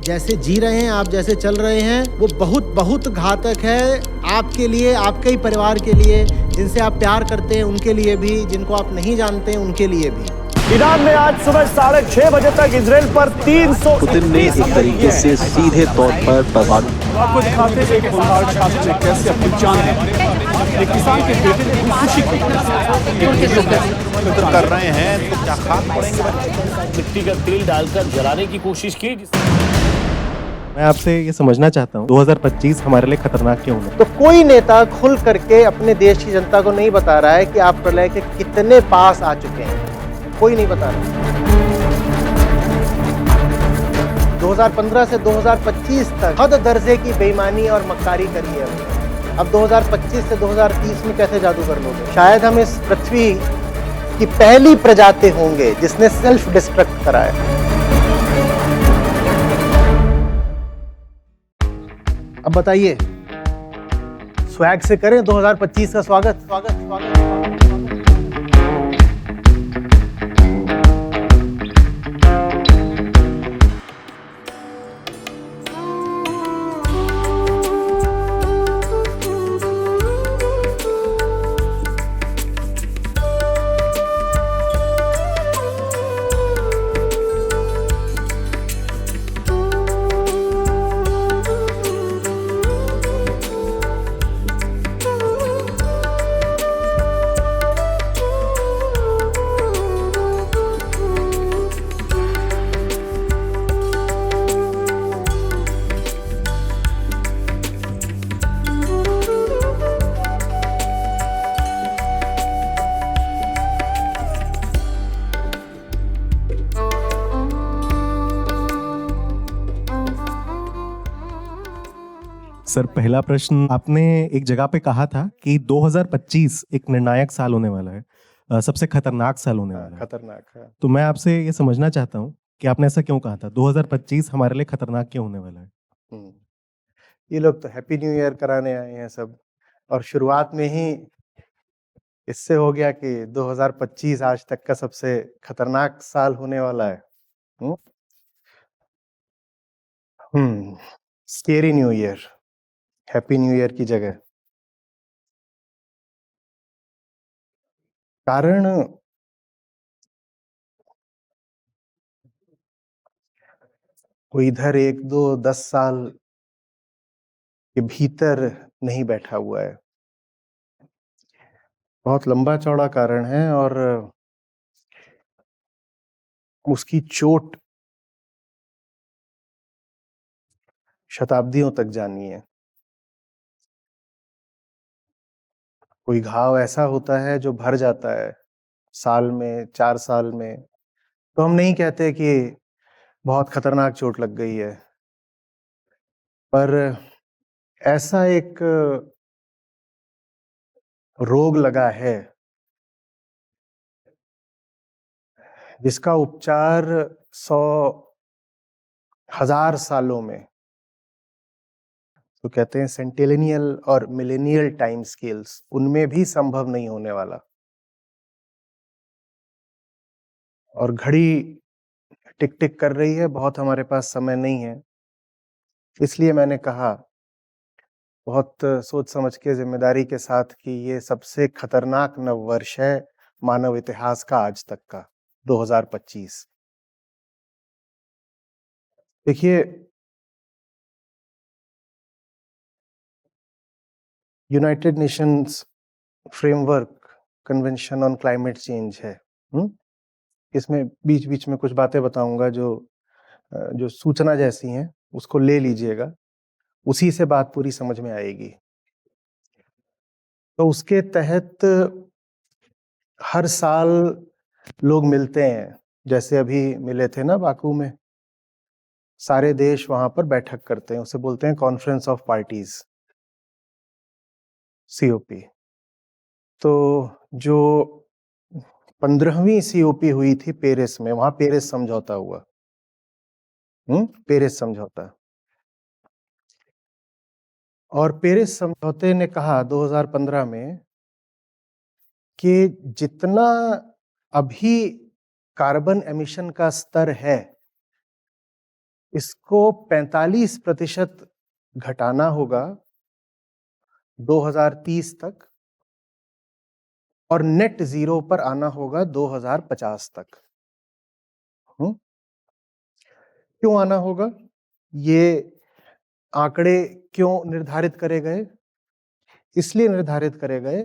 जैसे जी रहे हैं, आप जैसे चल रहे हैं, वो बहुत बहुत घातक है आपके लिए, आपके ही परिवार के लिए, जिनसे आप प्यार करते हैं उनके लिए भी, जिनको आप नहीं जानते हैं उनके लिए भी। ईरान में आज सुबह 6:30 बजे तक इजराइल पर 300 पुतिन ने एक तरीके से सीधे तौर पर परमाणु आपको दिखाते हैं एक होनहार छात्र ने कैसे अपनी जान दी। एक किसान के बेटे ने खुशी कर रहे हैं तो क्या खाक पड़ेंगे। मिट्टी का तेल डालकर जलाने की कोशिश की। मैं आपसे ये समझना चाहता हूँ 2025 हमारे लिए खतरनाक क्यों है। तो कोई नेता खुल करके अपने देश की जनता को नहीं बता रहा है कि आप प्रलय के कितने पास आ चुके हैं, कोई नहीं बता रहा। 2015 से 2025 तक हद दर्जे की बेईमानी और मक्कारी करी है हमने। अब 2025 से 2030 में कैसे जादू कर लोगे? शायद हम इस पृथ्वी की पहली प्रजाति होंगे जिसने सेल्फ डिस्ट्रक्ट कराया। अब बताइए, स्वैग से करें 2025 का स्वागत। स्वागत स्वागत सर, पहला प्रश्न, आपने एक जगह पे कहा था कि 2025 एक निर्णायक साल होने वाला है, सबसे खतरनाक साल होने वाला है। खतरनाक है। तो मैं आपसे ये समझना चाहता हूँ कि आपने ऐसा क्यों कहा था? 2025 हमारे लिए खतरनाक क्यों होने वाला है? ये लोग तो हैप्पी न्यू ईयर कराने आए हैं सब, और शुरुआत में ही इससे हो गया कि 2025 आज तक का सबसे खतरनाक साल होने वाला है। Scary new year, happy new year की जगह। कारण कोई इधर 1, 2, 10 साल के भीतर नहीं बैठा हुआ है, बहुत लंबा चौड़ा कारण है, और उसकी चोट शताब्दियों तक जानी है। कोई घाव ऐसा होता है जो भर जाता है साल में, 4 साल में, तो हम नहीं कहते कि बहुत खतरनाक चोट लग गई है, पर ऐसा एक रोग लगा है जिसका उपचार 100,000 सालों में, तो कहते हैं सेंटिलिनियल और मिलेनियल टाइम स्केल्स, उनमें भी संभव नहीं होने वाला। और घड़ी टिक टिक कर रही है, बहुत हमारे पास समय नहीं है, इसलिए मैंने कहा बहुत सोच समझ के, जिम्मेदारी के साथ, कि ये सबसे खतरनाक नववर्ष है मानव इतिहास का आज तक का, 2025। देखिए, United Nations framework convention on climate change है। इसमें बीच बीच में कुछ बातें बताऊंगा जो सूचना जैसी हैं, उसको ले लीजिएगा, उसी से बात पूरी समझ में आएगी। तो उसके तहत हर साल लोग मिलते हैं, जैसे अभी मिले थे ना बाकू में, सारे देश वहां पर बैठक करते हैं, उसे बोलते हैं कॉन्फ्रेंस ऑफ पार्टीज, COP। तो जो 15वीं COP हुई थी पेरिस में, वहां पेरिस समझौता हुआ। पेरिस समझौता, और पेरिस समझौते ने कहा 2015 में कि जितना अभी कार्बन एमिशन का स्तर है, इसको 45% घटाना होगा 2030 तक और नेट जीरो पर आना होगा 2050 तक। क्यों आना होगा? ये आंकड़े क्यों निर्धारित करे गए? इसलिए निर्धारित करे गए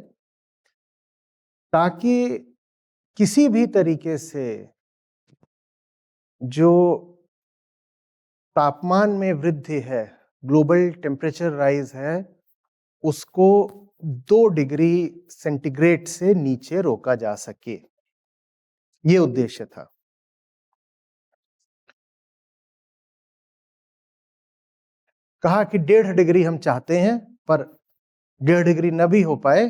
ताकि किसी भी तरीके से जो तापमान में वृद्धि है, ग्लोबल टेम्परेचर राइज है, उसको 2 डिग्री सेंटीग्रेड से नीचे रोका जा सके। ये उद्देश्य था। कहा कि 1.5 डिग्री हम चाहते हैं, पर 1.5 डिग्री न भी हो पाए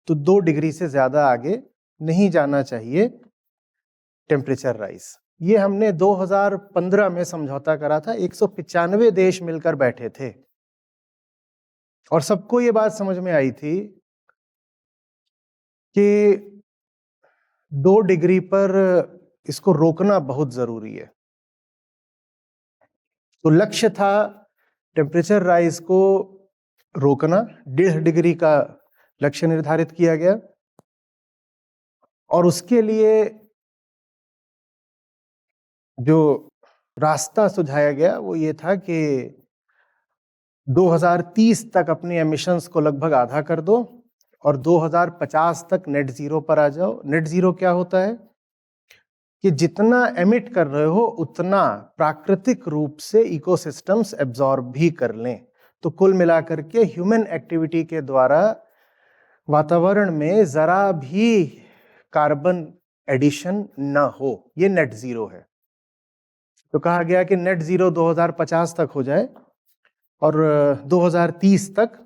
तो 2 डिग्री से ज्यादा आगे नहीं जाना चाहिए टेम्परेचर राइज। ये हमने 2015 में समझौता करा था। 195 देश मिलकर बैठे थे और सबको ये बात समझ में आई थी कि 2 डिग्री पर इसको रोकना बहुत जरूरी है। तो लक्ष्य था टेम्परेचर राइज को रोकना। 1.5 डिग्री का लक्ष्य निर्धारित किया गया और उसके लिए जो रास्ता सुझाया गया वो ये था कि 2030 तक अपने एमिशंस को लगभग आधा कर दो और 2050 तक नेट जीरो पर आ जाओ। नेट जीरो क्या होता है कि जितना एमिट कर रहे हो उतना प्राकृतिक रूप से इकोसिस्टम्स एब्जॉर्ब भी कर लें। तो कुल मिलाकर के ह्यूमन एक्टिविटी के द्वारा वातावरण में जरा भी कार्बन एडिशन न हो, ये नेट जीरो है। तो कहा गया कि नेट जीरो 2050 तक हो जाए और 2030 तक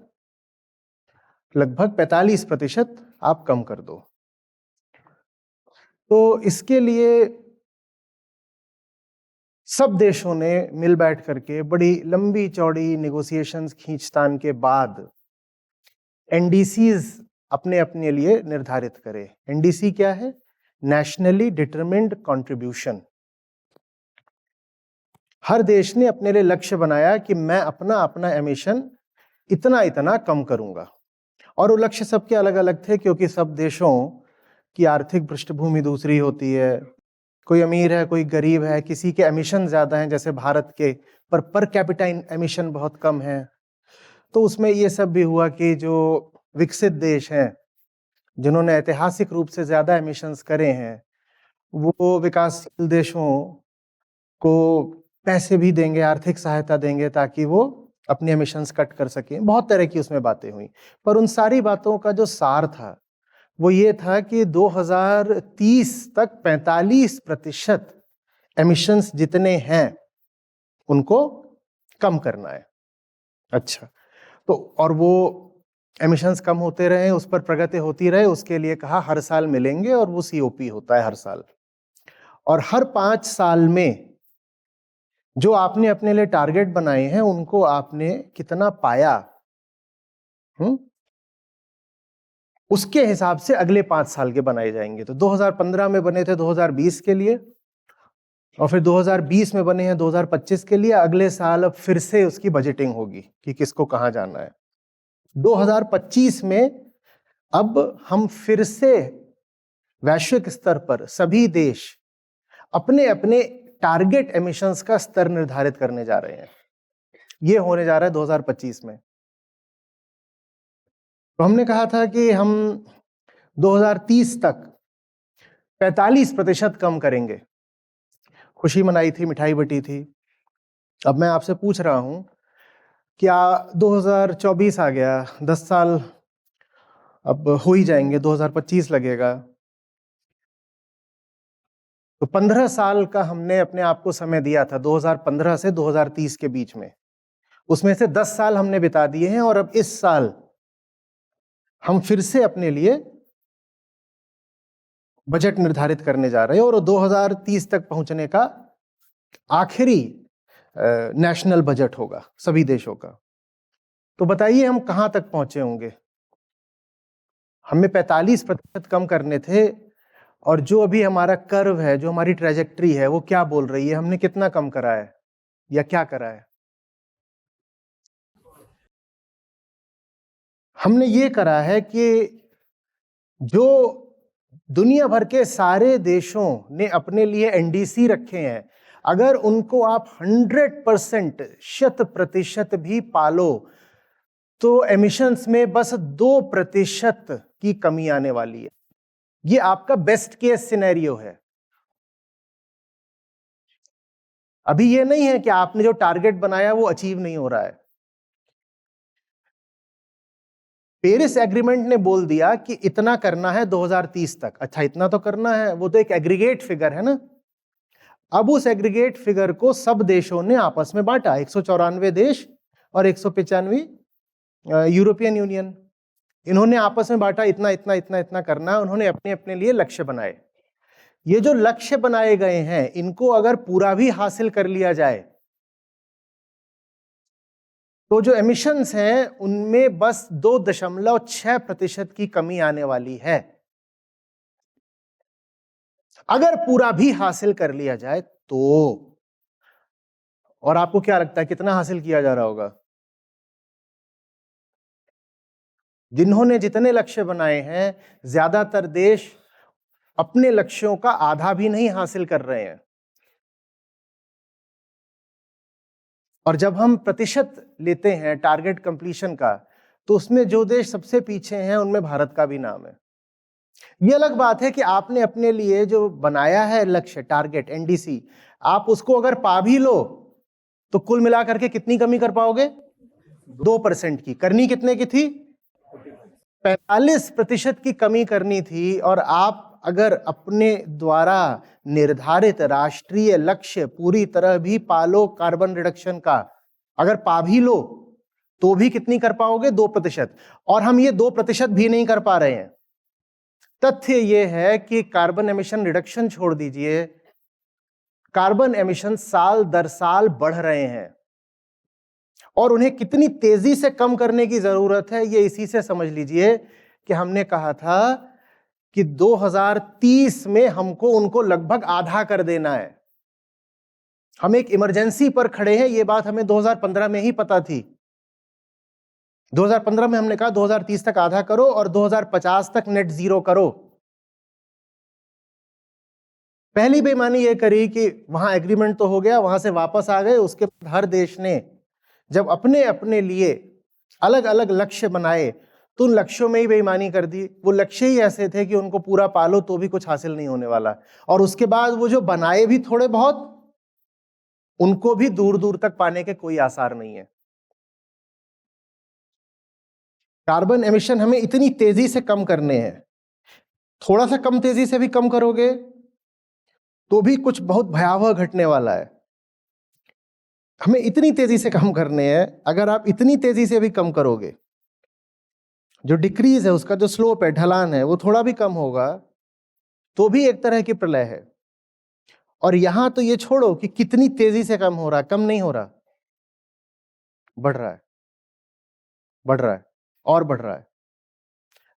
लगभग 45% आप कम कर दो। तो इसके लिए सब देशों ने मिल बैठ करके बड़ी लंबी चौड़ी नेगोशिएशंस खींचतान के बाद एनडीसीज अपने अपने लिए निर्धारित करे। एनडीसी क्या है? Nationally determined contribution. हर देश ने अपने लिए लक्ष्य बनाया कि मैं अपना अपना एमिशन इतना इतना कम करूंगा और वो लक्ष्य सबके अलग अलग थे क्योंकि सब देशों की आर्थिक पृष्ठभूमि दूसरी होती है। कोई अमीर है, कोई गरीब है, किसी के एमिशन ज्यादा हैं जैसे भारत के, पर कैपिटा एमिशन बहुत कम है। तो उसमें ये सब भी हुआ कि जो विकसित देश हैं जिन्होंने ऐतिहासिक रूप से ज्यादा एमिशंस करे हैं वो विकासशील देशों को पैसे भी देंगे, आर्थिक सहायता देंगे ताकि वो अपने एमिशंस कट कर सकें। बहुत तरह की उसमें बातें हुई, पर उन सारी बातों का जो सार था वो ये था कि 2030 तक 45% एमिशंस जितने हैं उनको कम करना है। अच्छा, तो और वो एमिशंस कम होते रहे, उस पर प्रगति होती रहे, उसके लिए कहा हर साल मिलेंगे और वो सीओपी होता है हर साल। और हर 5 साल में जो आपने अपने लिए टारगेट बनाए हैं उनको आपने कितना पाया, उसके हिसाब से अगले 5 साल के बनाए जाएंगे। तो 2015 में बने थे 2020 के लिए और फिर 2020 में बने हैं 2025 के लिए। अगले साल अब फिर से उसकी बजटिंग होगी कि किसको कहां जाना है। 2025 में अब हम फिर से वैश्विक स्तर पर सभी देश अपने अपने टारगेट एमिशंस का स्तर निर्धारित करने जा रहे हैं। ये होने जा रहा है 2025 में। तो हमने कहा था कि हम 2030 तक 45% कम करेंगे। खुशी मनाई थी, मिठाई बटी थी। अब मैं आपसे पूछ रहा हूं, क्या 2024 आ गया, 10 साल अब हो ही जाएंगे, 2025 लगेगा, तो 15 साल का हमने अपने आप को समय दिया था 2015 से 2030 के बीच में। उसमें से 10 साल हमने बिता दिए हैं और अब इस साल हम फिर से अपने लिए बजट निर्धारित करने जा रहे हैं और 2030 तक पहुंचने का आखिरी नेशनल बजट होगा सभी देशों का। तो बताइए हम कहां तक पहुंचे होंगे? हमें 45% कम करने थे और जो अभी हमारा कर्व है, जो हमारी ट्रेजेक्ट्री है, वो क्या बोल रही है? हमने कितना कम करा है? या क्या करा है? हमने ये करा है कि जो दुनिया भर के सारे देशों ने अपने लिए एनडीसी रखे हैं, अगर उनको आप 100% 100% भी पालो तो एमिशंस में बस 2% की कमी आने वाली है। ये आपका बेस्ट केस सिनेरियो है। अभी ये नहीं है कि आपने जो टारगेट बनाया वो अचीव नहीं हो रहा है। पेरिस एग्रीमेंट ने बोल दिया कि इतना करना है 2030 तक। अच्छा, इतना तो करना है, वो तो एक एग्रीगेट फिगर है ना। अब उस एग्रीगेट फिगर को सब देशों ने आपस में बांटा, 194 देश और 195 यूरोपियन यूनियन। इन्होंने आपस में बांटा, इतना इतना इतना इतना करना है। उन्होंने अपने अपने लिए लक्ष्य बनाए। ये जो लक्ष्य बनाए गए हैं, इनको अगर पूरा भी हासिल कर लिया जाए तो जो एमिशंस हैं उनमें बस 2.6% की कमी आने वाली है। अगर पूरा भी हासिल कर लिया जाए तो। और आपको क्या लगता है कितना हासिल किया जा रहा होगा? जिन्होंने जितने लक्ष्य बनाए हैं, ज्यादातर देश अपने लक्ष्यों का आधा भी नहीं हासिल कर रहे हैं। और जब हम प्रतिशत लेते हैं टारगेट कंप्लीशन का, तो उसमें जो देश सबसे पीछे हैं उनमें भारत का भी नाम है। ये अलग बात है कि आपने अपने लिए जो बनाया है लक्ष्य, टारगेट, एनडीसी, आप उसको अगर पा भी लो तो कुल मिलाकर के कितनी कमी कर पाओगे? 2% की। करनी कितने की थी? 45% की कमी करनी थी। और आप अगर अपने द्वारा निर्धारित राष्ट्रीय लक्ष्य पूरी तरह भी पालो कार्बन रिडक्शन का, अगर पा भी लो तो भी कितनी कर पाओगे? 2%। और हम ये 2% भी नहीं कर पा रहे हैं। तथ्य यह है कि कार्बन एमिशन रिडक्शन छोड़ दीजिए, कार्बन एमिशन साल दर साल बढ़ रहे हैं। और उन्हें कितनी तेजी से कम करने की जरूरत है, ये इसी से समझ लीजिए कि हमने कहा था कि 2030 में हमको उनको लगभग आधा कर देना है। हम एक इमरजेंसी पर खड़े हैं, ये बात हमें 2015 में ही पता थी। 2015 में हमने कहा 2030 तक आधा करो और 2050 तक नेट जीरो करो। पहली बेईमानी ये करी कि वहां एग्रीमेंट तो हो गया, वहां से वापस आ गए। उसके बाद हर देश ने जब अपने अपने लिए अलग अलग लक्ष्य बनाए तो उन लक्ष्यों में ही बेईमानी कर दी। वो लक्ष्य ही ऐसे थे कि उनको पूरा पालो तो भी कुछ हासिल नहीं होने वाला। और उसके बाद वो जो बनाए भी थोड़े बहुत, उनको भी दूर दूर तक पाने के कोई आसार नहीं है। कार्बन एमिशन हमें इतनी तेजी से कम करने हैं, थोड़ा सा कम तेजी से भी कम करोगे तो भी कुछ बहुत भयावह घटने वाला है। हमें इतनी तेजी से कम करने हैं, अगर आप इतनी तेजी से भी कम करोगे, जो डिक्रीज है उसका जो स्लोप है, ढलान है, वो थोड़ा भी कम होगा तो भी एक तरह की प्रलय है। और यहां तो ये छोड़ो कि कितनी तेजी से कम हो रहा है, कम नहीं हो रहा, बढ़ रहा है, बढ़ रहा है और बढ़ रहा है।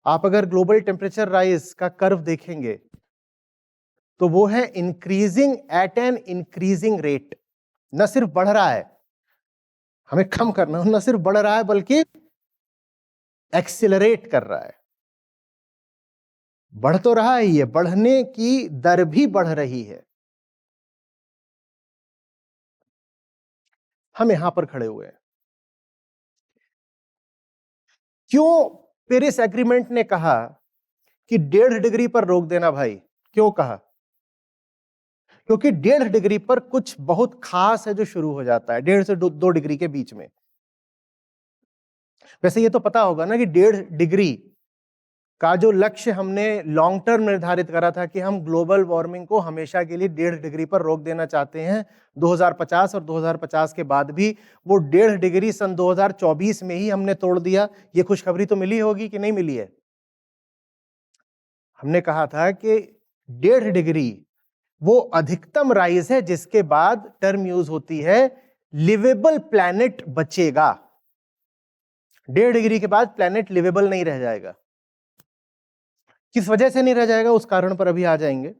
आप अगर ग्लोबल टेम्परेचर राइज का कर्व देखेंगे तो वो है increasing at an increasing rate. न सिर्फ बढ़ रहा है, हमें कम करना, न सिर्फ बढ़ रहा है बल्कि एक्सिलरेट कर रहा है। बढ़ तो रहा है, ये बढ़ने की दर भी बढ़ रही है। हम यहां पर खड़े हुए हैं। क्यों पेरिस एग्रीमेंट ने कहा कि 1.5 डिग्री पर रोक देना भाई? क्यों कहा? क्योंकि 1.5 डिग्री पर कुछ बहुत खास है जो शुरू हो जाता है 1.5 से 2 डिग्री के बीच में। वैसे ये तो पता होगा ना कि 1.5 डिग्री का जो लक्ष्य हमने लॉन्ग टर्म निर्धारित करा था कि हम ग्लोबल वार्मिंग को हमेशा के लिए 1.5 डिग्री पर रोक देना चाहते हैं 2050 और 2050 के बाद भी, वो 1.5 डिग्री सन 2024 में ही हमने तोड़ दिया। ये खुशखबरी तो मिली होगी कि नहीं मिली है? हमने कहा था कि 1.5 डिग्री वो अधिकतम राइज है जिसके बाद टर्म यूज होती है लिवेबल प्लैनेट बचेगा। 1.5 डिग्री के बाद प्लैनेट लिवेबल नहीं रह जाएगा। किस वजह से नहीं रह जाएगा, उस कारण पर अभी आ जाएंगे।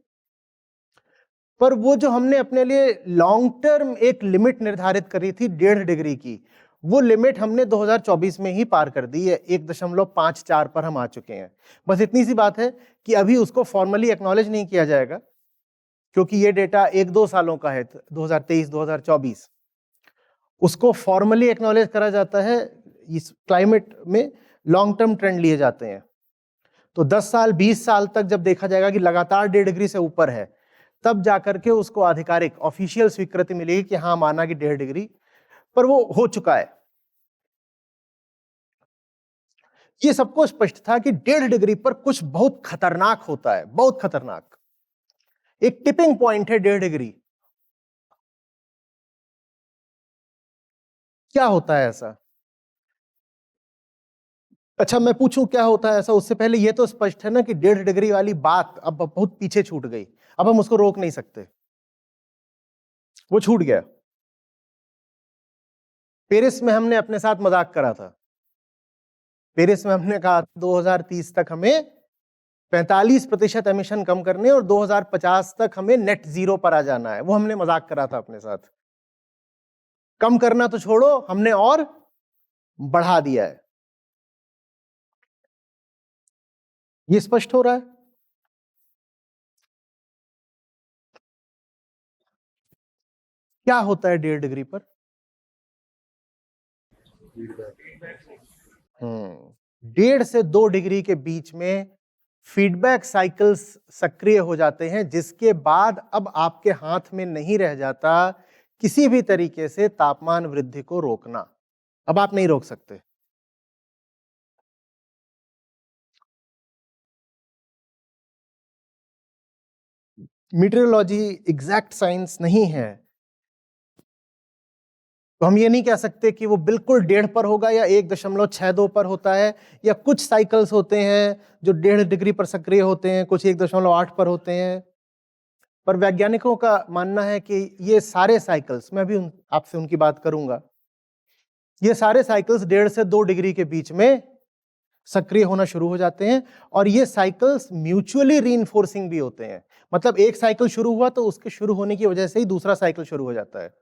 पर वो जो हमने अपने लिए लॉन्ग टर्म एक लिमिट निर्धारित करी थी 1.5 डिग्री की, वो लिमिट हमने 2024 में ही पार कर दी है। 1.54 पर हम आ चुके हैं। बस इतनी सी बात है कि अभी उसको फॉर्मली एक्नॉलेज नहीं किया जाएगा, क्योंकि ये डेटा 1-2 सालों का है, 2023-2024। उसको फॉर्मली एक्नॉलेज करा जाता है, इस क्लाइमेट में लॉन्ग टर्म ट्रेंड लिए जाते हैं। तो 10 साल 20 साल तक जब देखा जाएगा कि लगातार 1.5 डिग्री से ऊपर है, तब जाकर के उसको आधिकारिक ऑफिशियल स्वीकृति मिलेगी कि हाँ, माना कि 1.5 डिग्री, पर वो हो चुका है। ये सबको स्पष्ट था कि 1.5 डिग्री पर कुछ बहुत खतरनाक होता है, बहुत खतरनाक। एक टिपिंग पॉइंट है 1.5 डिग्री। क्या होता है ऐसा? अच्छा, मैं पूछूं क्या होता है ऐसा, उससे पहले ये तो स्पष्ट है ना कि 1.5 डिग्री वाली बात अब बहुत पीछे छूट गई। अब हम उसको रोक नहीं सकते, वो छूट गया। पेरिस में हमने अपने साथ मजाक करा था। पेरिस में हमने कहा 2030 तक हमें 45% एमिशन कम करने और 2050 तक हमें नेट जीरो पर आ जाना है। वो हमने मजाक करा था अपने साथ। कम करना तो छोड़ो, हमने और बढ़ा दिया है। ये स्पष्ट हो रहा है? क्या होता है 1.5 डिग्री पर? 1.5 से 2 डिग्री के बीच में फीडबैक साइकिल्स सक्रिय हो जाते हैं, जिसके बाद अब आपके हाथ में नहीं रह जाता किसी भी तरीके से तापमान वृद्धि को रोकना। अब आप नहीं रोक सकते। मीटरोलॉजी एग्जैक्ट साइंस नहीं है, तो हम ये नहीं कह सकते कि वो बिल्कुल 1.5 पर होगा या 1.62 पर होता है, या कुछ साइकिल्स होते हैं जो 1.5 डिग्री पर सक्रिय होते हैं, कुछ 1.8 पर होते हैं। पर वैज्ञानिकों का मानना है कि ये सारे साइकिल्स, मैं भी आपसे उनकी बात करूंगा, ये सारे साइकिल्स 1.5 से 2 डिग्री के बीच में सक्रिय होना शुरू हो जाते हैं, और ये साइकिल्स म्यूचुअली रीइंफोर्सिंग भी होते हैं। मतलब एक साइकिल शुरू हुआ तो उसके शुरू होने की वजह से ही दूसरा साइकिल शुरू हो जाता है।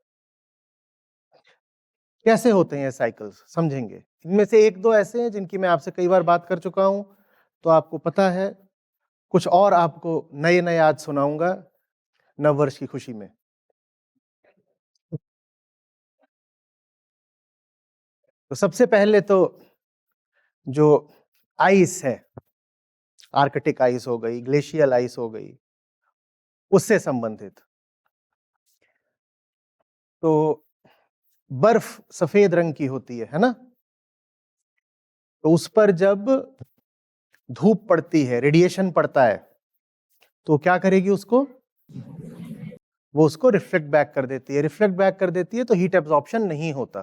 कैसे होते हैं साइकिल्स, समझेंगे। इनमें से 1-2 ऐसे हैं जिनकी मैं आपसे कई बार बात कर चुका हूं, तो आपको पता है। कुछ और आपको नए नए आज सुनाऊंगा नववर्ष की खुशी में। तो सबसे पहले तो जो आइस है, आर्कटिक आइस हो गई, ग्लेशियल आइस हो गई, उससे संबंधित। तो बर्फ सफेद रंग की होती है ना? तो उस पर जब धूप पड़ती है, रेडिएशन पड़ता है, तो क्या करेगी उसको? वो उसको रिफ्लेक्ट बैक कर देती है। रिफ्लेक्ट बैक कर देती है तो हीट एब्जॉर्प्शन नहीं होता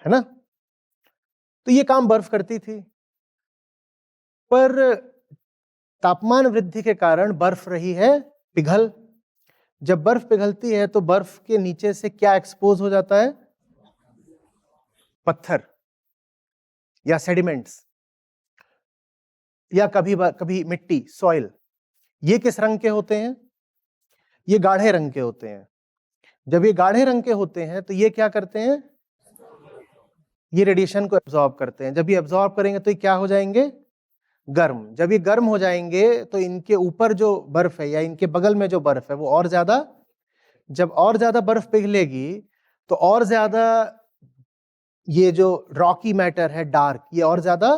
है ना? तो ये काम बर्फ करती थी, पर तापमान वृद्धि के कारण बर्फ रही है पिघल। जब बर्फ पिघलती है तो बर्फ के नीचे से क्या एक्सपोज हो जाता है? पत्थर या सेडिमेंट्स, या कभी मिट्टी, सॉइल। ये किस रंग के होते हैं? ये गाढ़े रंग के होते हैं। जब ये गाढ़े रंग के होते हैं तो ये क्या करते हैं? ये रेडिएशन को एब्जॉर्ब करते हैं। जब ये एब्जॉर्ब करेंगे तो ये क्या हो जाएंगे? गर्म। जब ये गर्म हो जाएंगे तो इनके ऊपर जो बर्फ है या इनके बगल में जो बर्फ है वो और ज्यादा, जब और ज्यादा बर्फ पिघलेगी तो और ज्यादा ये जो रॉकी मैटर है डार्क, ये और ज्यादा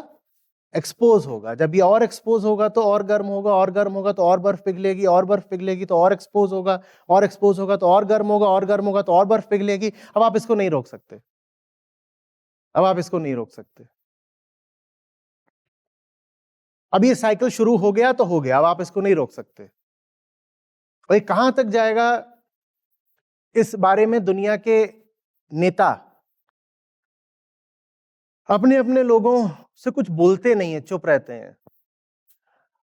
एक्सपोज होगा। जब ये और एक्सपोज होगा तो और गर्म होगा, और गर्म होगा तो और बर्फ पिघलेगी, और बर्फ पिघलेगी तो और एक्सपोज होगा, और एक्सपोज होगा तो और गर्म होगा, और गर्म होगा तो और बर्फ पिघलेगी। अब आप इसको नहीं रोक सकते। अब आप इसको नहीं रोक सकते। अब ये साइकिल शुरू हो गया तो हो गया, अब आप इसको नहीं रोक सकते। और ये कहां तक जाएगा, इस बारे में दुनिया के नेता अपने अपने लोगों से कुछ बोलते नहीं है, चुप रहते हैं।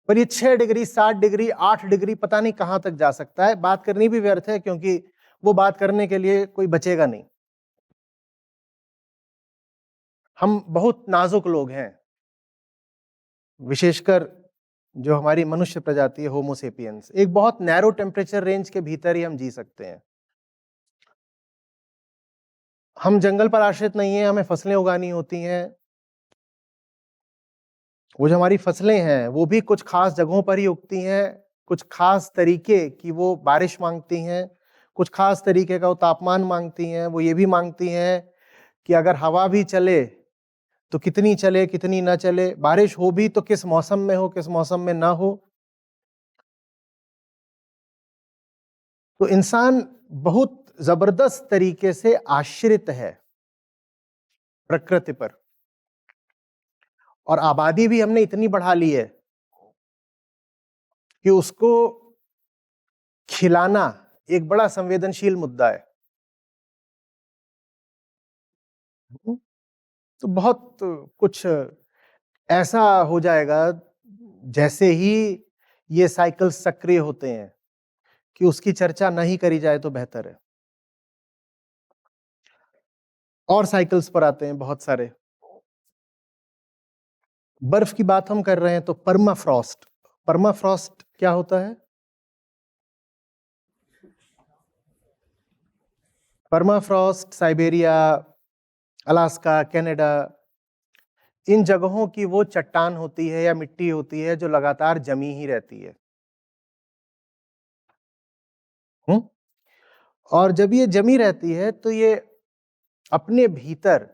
पर ये 6 डिग्री, 7 डिग्री, 8 डिग्री पता नहीं कहां तक जा सकता है। बात करनी भी व्यर्थ है, क्योंकि वो बात करने के लिए कोई बचेगा नहीं। हम बहुत नाजुक लोग हैं, विशेषकर जो हमारी मनुष्य प्रजाति है, होमो सेपियंस, एक बहुत नैरो टेम्परेचर रेंज के भीतर ही हम जी सकते हैं। हम जंगल पर आश्रित नहीं है, हमें फसलें उगानी होती हैं। वो जो हमारी फसलें हैं वो भी कुछ खास जगहों पर ही उगती हैं, कुछ खास तरीके की वो बारिश मांगती हैं, कुछ खास तरीके का वो तापमान मांगती हैं। वो ये भी मांगती हैं कि अगर हवा भी चले तो कितनी चले, कितनी ना चले, बारिश हो भी तो किस मौसम में हो, किस मौसम में ना हो। तो इंसान बहुत जबरदस्त तरीके से आश्रित है प्रकृति पर, और आबादी भी हमने इतनी बढ़ा ली है कि उसको खिलाना एक बड़ा संवेदनशील मुद्दा है। तो बहुत कुछ ऐसा हो जाएगा जैसे ही ये साइकिल सक्रिय होते हैं कि उसकी चर्चा नहीं करी जाए तो बेहतर है। और साइकिल्स पर आते हैं बहुत सारे। बर्फ की बात हम कर रहे हैं तो परमाफ्रॉस्ट, परमाफ्रॉस्ट क्या होता है? परमाफ्रॉस्ट साइबेरिया, अलास्का, कनाडा, इन जगहों की वो चट्टान होती है या मिट्टी होती है जो लगातार जमी ही रहती है। और जब ये जमी रहती है तो ये अपने भीतर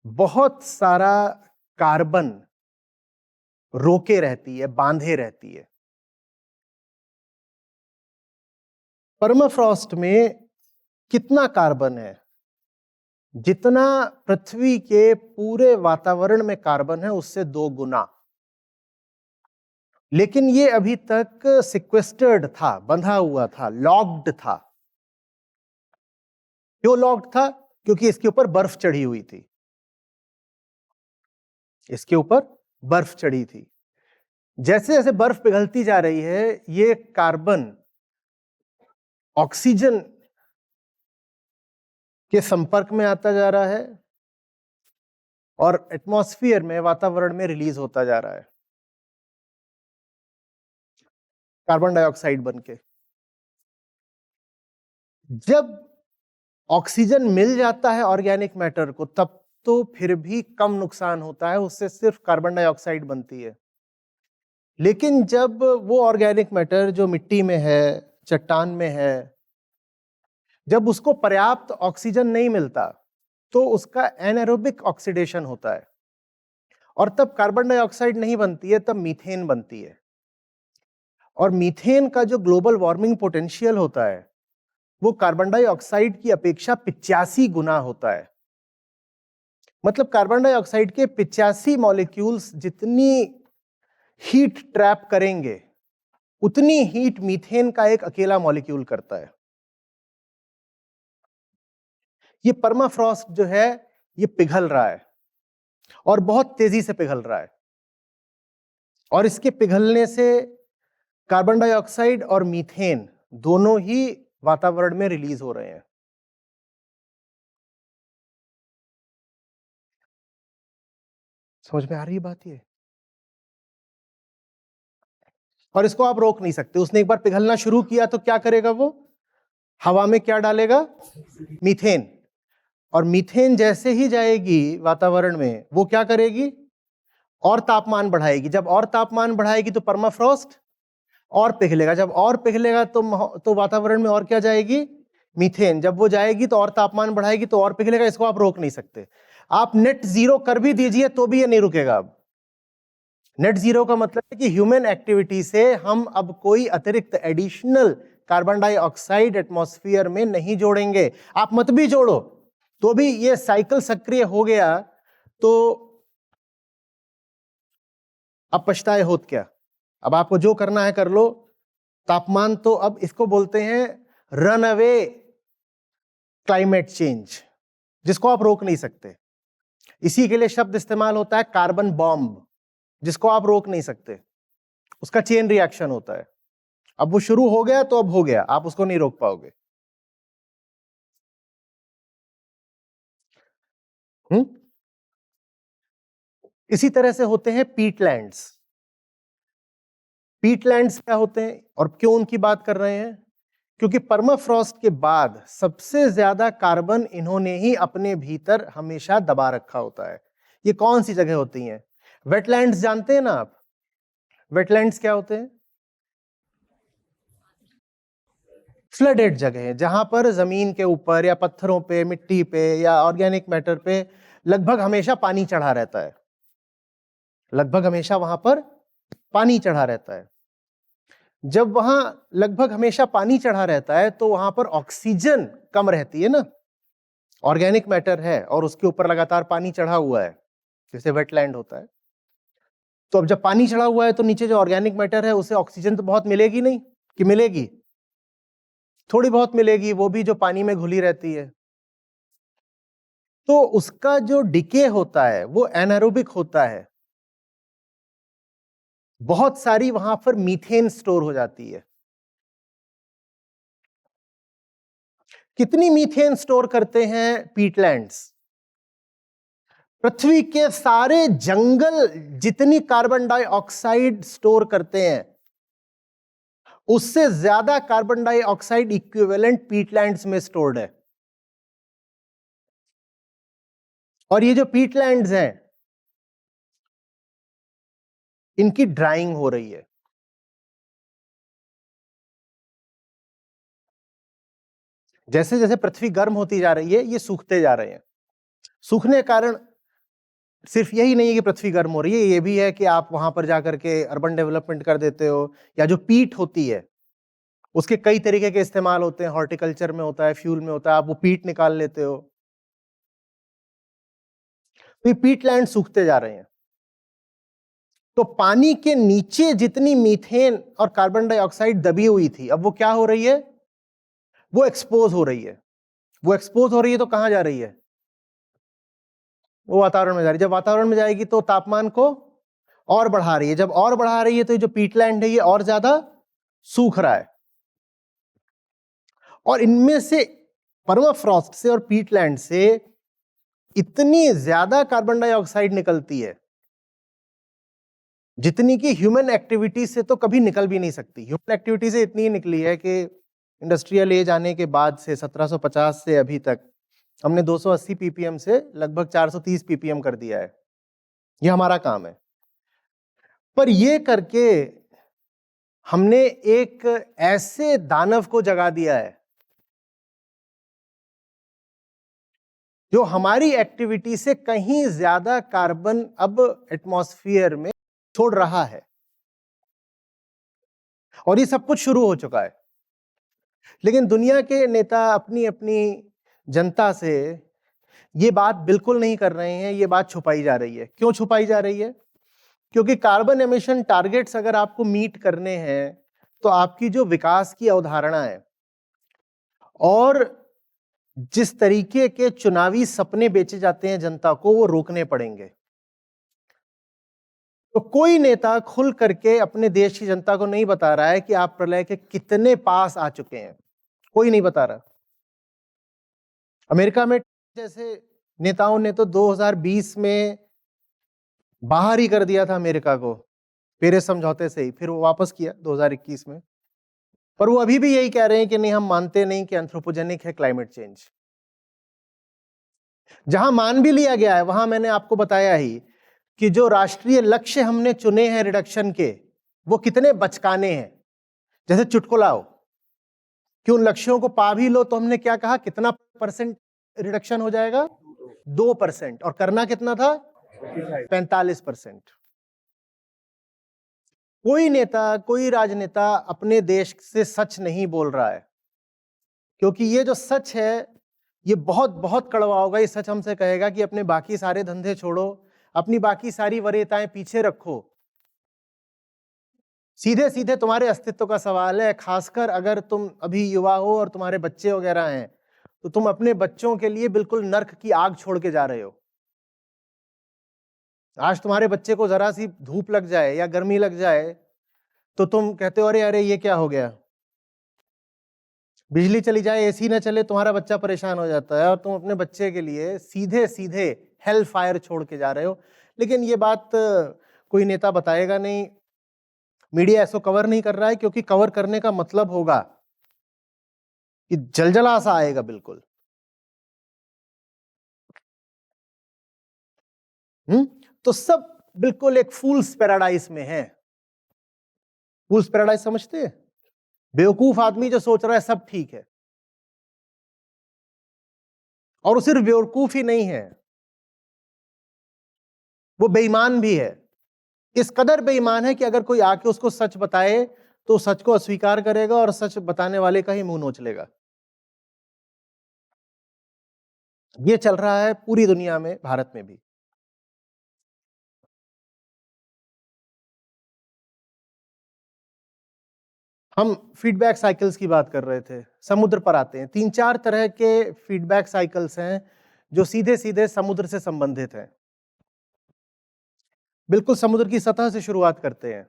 बहुत सारा कार्बन रोके रहती है, बांधे रहती है। परमाफ्रॉस्ट में कितना कार्बन है? जितना पृथ्वी के पूरे वातावरण में कार्बन है उससे 2 गुना। लेकिन ये अभी तक सिक्वेस्टर्ड था, बंधा हुआ था, लॉक्ड था। क्यों लॉक्ड था? क्योंकि इसके ऊपर बर्फ चढ़ी हुई थी। इसके ऊपर बर्फ चढ़ी थी। जैसे जैसे बर्फ पिघलती जा रही है, ये कार्बन ऑक्सीजन के संपर्क में आता जा रहा है और एटमॉस्फेयर में, वातावरण में रिलीज होता जा रहा है कार्बन डाइऑक्साइड बनके। जब ऑक्सीजन मिल जाता है ऑर्गेनिक मैटर को, तब तो फिर भी कम नुकसान होता है, उससे सिर्फ कार्बन डाइऑक्साइड बनती है। लेकिन जब वो ऑर्गेनिक मैटर जो मिट्टी में है, चट्टान में है, जब उसको पर्याप्त ऑक्सीजन नहीं मिलता तो उसका एनारोबिक ऑक्सीडेशन होता है, और तब कार्बन डाइऑक्साइड नहीं बनती है, तब मीथेन बनती है। और मीथेन का जो ग्लोबल वार्मिंग पोटेंशियल होता है वो कार्बन डाइऑक्साइड की अपेक्षा 85 गुना होता है। मतलब कार्बन डाइऑक्साइड के 85 मॉलिक्यूल्स जितनी हीट ट्रैप करेंगे, उतनी हीट मीथेन का एक अकेला मॉलिक्यूल करता है। ये परमाफ्रॉस्ट जो है ये पिघल रहा है और बहुत तेजी से पिघल रहा है, और इसके पिघलने से कार्बन डाइऑक्साइड और मीथेन दोनों ही वातावरण में रिलीज हो रहे हैं। समझ में आ रही है बात ये? और इसको आप रोक नहीं सकते। उसने एक बार पिघलना शुरू किया तो क्या करेगा वो? हवा में क्या डालेगा? मीथेन। और मीथेन जैसे ही जाएगी वातावरण में, वो क्या करेगी? और तापमान बढ़ाएगी। जब और तापमान बढ़ाएगी तो परमाफ्रॉस्ट और पिघलेगा। जब और पिघलेगा तो वातावरण में और क्या जाएगी? मीथेन। जब वो जाएगी तो और तापमान बढ़ाएगी तो और पिघलेगा। इसको आप रोक नहीं सकते। आप नेट जीरो कर भी दीजिए तो भी ये नहीं रुकेगा। अब नेट जीरो का मतलब है कि ह्यूमन एक्टिविटी से हम अब कोई अतिरिक्त एडिशनल कार्बन डाइऑक्साइड एटमॉस्फेयर में नहीं जोड़ेंगे। आप मत भी जोड़ो तो भी ये साइकिल सक्रिय हो गया तो अब पछताए होत क्या? अब आपको जो करना है कर लो। तापमान तो अब इसको बोलते हैं रन अवे क्लाइमेट चेंज, जिसको आप रोक नहीं सकते। इसी के लिए शब्द इस्तेमाल होता है कार्बन बॉम्ब, जिसको आप रोक नहीं सकते। उसका चेन रिएक्शन होता है। अब वो शुरू हो गया तो अब हो गया, आप उसको नहीं रोक पाओगे। इसी तरह से होते हैं पीटलैंड्स। पीटलैंड्स क्या होते हैं और क्यों उनकी बात कर रहे हैं? क्योंकि परमाफ्रॉस्ट के बाद सबसे ज्यादा कार्बन इन्होंने ही अपने भीतर हमेशा दबा रखा होता है। ये कौन सी जगह होती हैं? वेटलैंड्स जानते हैं ना आप? वेटलैंड्स क्या होते हैं? फ्लडेड जगह है, जहां पर जमीन के ऊपर या पत्थरों पे, मिट्टी पे या ऑर्गेनिक मैटर पे लगभग हमेशा पानी चढ़ा रहता है। लगभग हमेशा वहां पर पानी चढ़ा रहता है। जब वहां लगभग हमेशा पानी चढ़ा रहता है तो वहां पर ऑक्सीजन कम रहती है ना, ऑर्गेनिक मैटर है और उसके ऊपर लगातार पानी चढ़ा हुआ है, जैसे वेटलैंड होता है। तो अब जब पानी चढ़ा हुआ है तो नीचे जो ऑर्गेनिक मैटर है उसे ऑक्सीजन तो बहुत मिलेगी नहीं, कि मिलेगी? थोड़ी बहुत मिलेगी, वो भी जो पानी में घुली रहती है। तो उसका जो डिके होता है वो एनारोबिक होता है। बहुत सारी वहां पर मीथेन स्टोर हो जाती है। कितनी मीथेन स्टोर करते हैं पीटलैंड्स? पृथ्वी के सारे जंगल जितनी कार्बन डाइऑक्साइड स्टोर करते हैं उससे ज्यादा कार्बन डाइऑक्साइड इक्विवेलेंट पीटलैंड्स में स्टोर्ड है। और ये जो पीटलैंड्स हैं इनकी ड्राइंग हो रही है। जैसे जैसे पृथ्वी गर्म होती जा रही है ये सूखते जा रहे हैं। सूखने के कारण सिर्फ यही नहीं है कि पृथ्वी गर्म हो रही है, ये भी है कि आप वहां पर जाकर के अर्बन डेवलपमेंट कर देते हो, या जो पीट होती है उसके कई तरीके के इस्तेमाल होते हैं, हॉर्टिकल्चर में होता है, फ्यूल में होता है, आप वो पीट निकाल लेते हो। तो ये पीटलैंड सूखते जा रहे हैं। तो पानी के नीचे जितनी मीथेन और कार्बन डाइऑक्साइड दबी हुई थी अब वो क्या हो रही है? वो एक्सपोज हो रही है। वो एक्सपोज हो रही है तो कहां जा रही है? वो वातावरण में जा रही है। जब वातावरण में जाएगी तो तापमान को और बढ़ा रही है। जब और बढ़ा रही है तो ये जो पीटलैंड है ये और ज्यादा सूख रहा है। और इनमें से परमाफ्रॉस्ट से और पीटलैंड से इतनी ज्यादा कार्बन डाइऑक्साइड निकलती है जितनी कि ह्यूमन एक्टिविटी से तो कभी निकल भी नहीं सकती। ह्यूमन एक्टिविटी से इतनी निकली है कि इंडस्ट्रियल एज आने के बाद से 1750 से अभी तक हमने 280 ppm से लगभग 430 ppm कर दिया है। ये हमारा काम है। पर ये करके हमने एक ऐसे दानव को जगा दिया है जो हमारी एक्टिविटी से कहीं ज्यादा कार्बन अब एटमॉस्फेयर में छोड़ रहा है। और ये सब कुछ शुरू हो चुका है। लेकिन दुनिया के नेता अपनी अपनी जनता से ये बात बिल्कुल नहीं कर रहे हैं। ये बात छुपाई जा रही है। क्यों छुपाई जा रही है? क्योंकि कार्बन एमिशन टारगेट्स अगर आपको मीट करने हैं तो आपकी जो विकास की अवधारणा है और जिस तरीके के चुनावी सपने बेचे जाते हैं जनता को, वो रोकने पड़ेंगे। तो कोई नेता खुल करके अपने देश की जनता को नहीं बता रहा है कि आप प्रलय के कितने पास आ चुके हैं। कोई नहीं बता रहा। अमेरिका में जैसे नेताओं ने तो 2020 में बाहर ही कर दिया था अमेरिका को पेरिस समझौते से ही, फिर वो वापस किया 2021 में। पर वो अभी भी यही कह रहे हैं कि नहीं, हम मानते नहीं कि एंथ्रोपोजेनिक है क्लाइमेट चेंज। जहां मान भी लिया गया है वहां मैंने आपको बताया ही कि जो राष्ट्रीय लक्ष्य हमने चुने हैं रिडक्शन के, वो कितने बचकाने हैं। जैसे चुटकुलाओ कि उन लक्ष्यों को पा भी लो तो हमने क्या कहा, कितना % रिडक्शन हो जाएगा? 2%। और करना कितना था? 45%। कोई नेता, कोई राजनेता अपने देश से सच नहीं बोल रहा है, क्योंकि ये जो सच है ये बहुत बहुत कड़वा होगा। ये सच हमसे कहेगा कि अपने बाकी सारे धंधे छोड़ो, अपनी बाकी सारी वरीयताएं पीछे रखो। सीधे सीधे तुम्हारे अस्तित्व का सवाल है। खासकर अगर तुम अभी युवा हो और तुम्हारे बच्चे वगैरह हैं तो तुम अपने बच्चों के लिए बिल्कुल नर्क की आग छोड़ के जा रहे हो। आज तुम्हारे बच्चे को जरा सी धूप लग जाए या गर्मी लग जाए तो तुम कहते हो अरे अरे ये क्या हो गया। बिजली चली जाए, एसी ना चले, तुम्हारा बच्चा परेशान हो जाता है और तुम अपने बच्चे के लिए सीधे सीधे हेल फायर छोड़ के जा रहे हो। लेकिन ये बात कोई नेता बताएगा नहीं। मीडिया इसको कवर नहीं कर रहा है, क्योंकि कवर करने का मतलब होगा कि जलजला सा आएगा बिल्कुल। तो सब बिल्कुल एक फूल्स पैराडाइज में है। फूल्स पैराडाइज समझते हैं? बेवकूफ आदमी जो सोच रहा है सब ठीक है, और वो सिर्फ बेवकूफ ही नहीं है, वो बेईमान भी है। इस कदर बेईमान है कि अगर कोई आके उसको सच बताए तो सच को अस्वीकार करेगा और सच बताने वाले का ही मुंह नोच लेगा। ये चल रहा है पूरी दुनिया में, भारत में भी। हम फीडबैक साइकिल्स की बात कर रहे थे, समुद्र पर आते हैं। 3-4 तरह के फीडबैक साइकिल्स हैं जो सीधे सीधे समुद्र से संबंधित हैं। बिल्कुल समुद्र की सतह से शुरुआत करते हैं।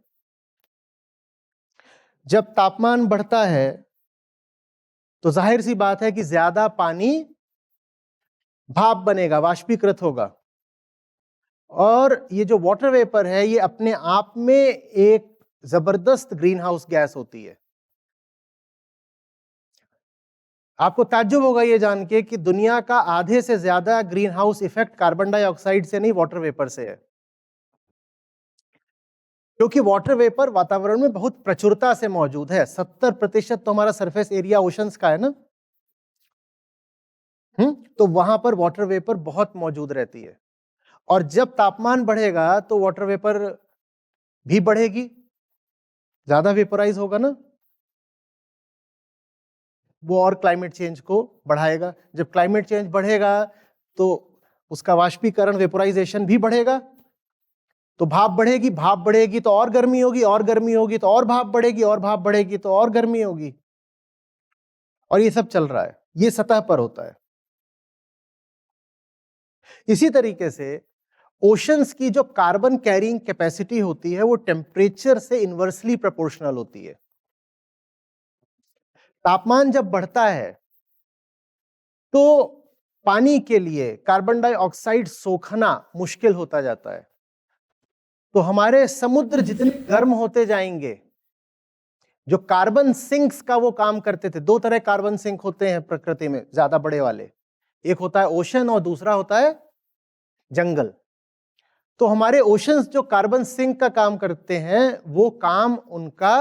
जब तापमान बढ़ता है तो जाहिर सी बात है कि ज्यादा पानी भाप बनेगा, वाष्पीकृत होगा, और ये जो वाटर वेपर है ये अपने आप में एक जबरदस्त ग्रीन हाउस गैस होती है। आपको ताज्जुब होगा ये जान के कि दुनिया का आधे से ज्यादा green house effect carbon dioxide से नहीं, वाटर वेपर से है। क्योंकि वाटर वेपर वातावरण में बहुत प्रचुरता से मौजूद है। 70% तो हमारा सरफेस एरिया ओशंस का है ना, तो वहां पर वाटर वेपर बहुत मौजूद रहती है। और जब तापमान बढ़ेगा तो वाटर वेपर भी बढ़ेगी, ज्यादा वेपराइज होगा ना, वो और क्लाइमेट चेंज को बढ़ाएगा। जब क्लाइमेट चेंज बढ़ेगा तो उसका वाष्पीकरण, वेपोराइजेशन भी बढ़ेगा, तो भाप बढ़ेगी, भाप बढ़ेगी तो और गर्मी होगी, और गर्मी होगी तो और भाप बढ़ेगी, और भाप बढ़ेगी तो और गर्मी होगी। और ये सब चल रहा है, ये सतह पर होता है। इसी तरीके से ओशंस की जो कार्बन कैरिंग कैपेसिटी होती है वो टेम्परेचर से इनवर्सली प्रोपोर्शनल होती है। तापमान जब बढ़ता है तो पानी के लिए कार्बन डाइऑक्साइड सोखना मुश्किल होता जाता है। तो हमारे समुद्र जितने गर्म होते जाएंगे, जो कार्बन सिंक्स का वो काम करते थे, 2 तरह कार्बन सिंक होते हैं प्रकृति में, ज्यादा बड़े वाले, एक होता है ओशन और दूसरा होता है जंगल। तो हमारे ओशंस जो कार्बन सिंक का काम करते हैं वो काम उनका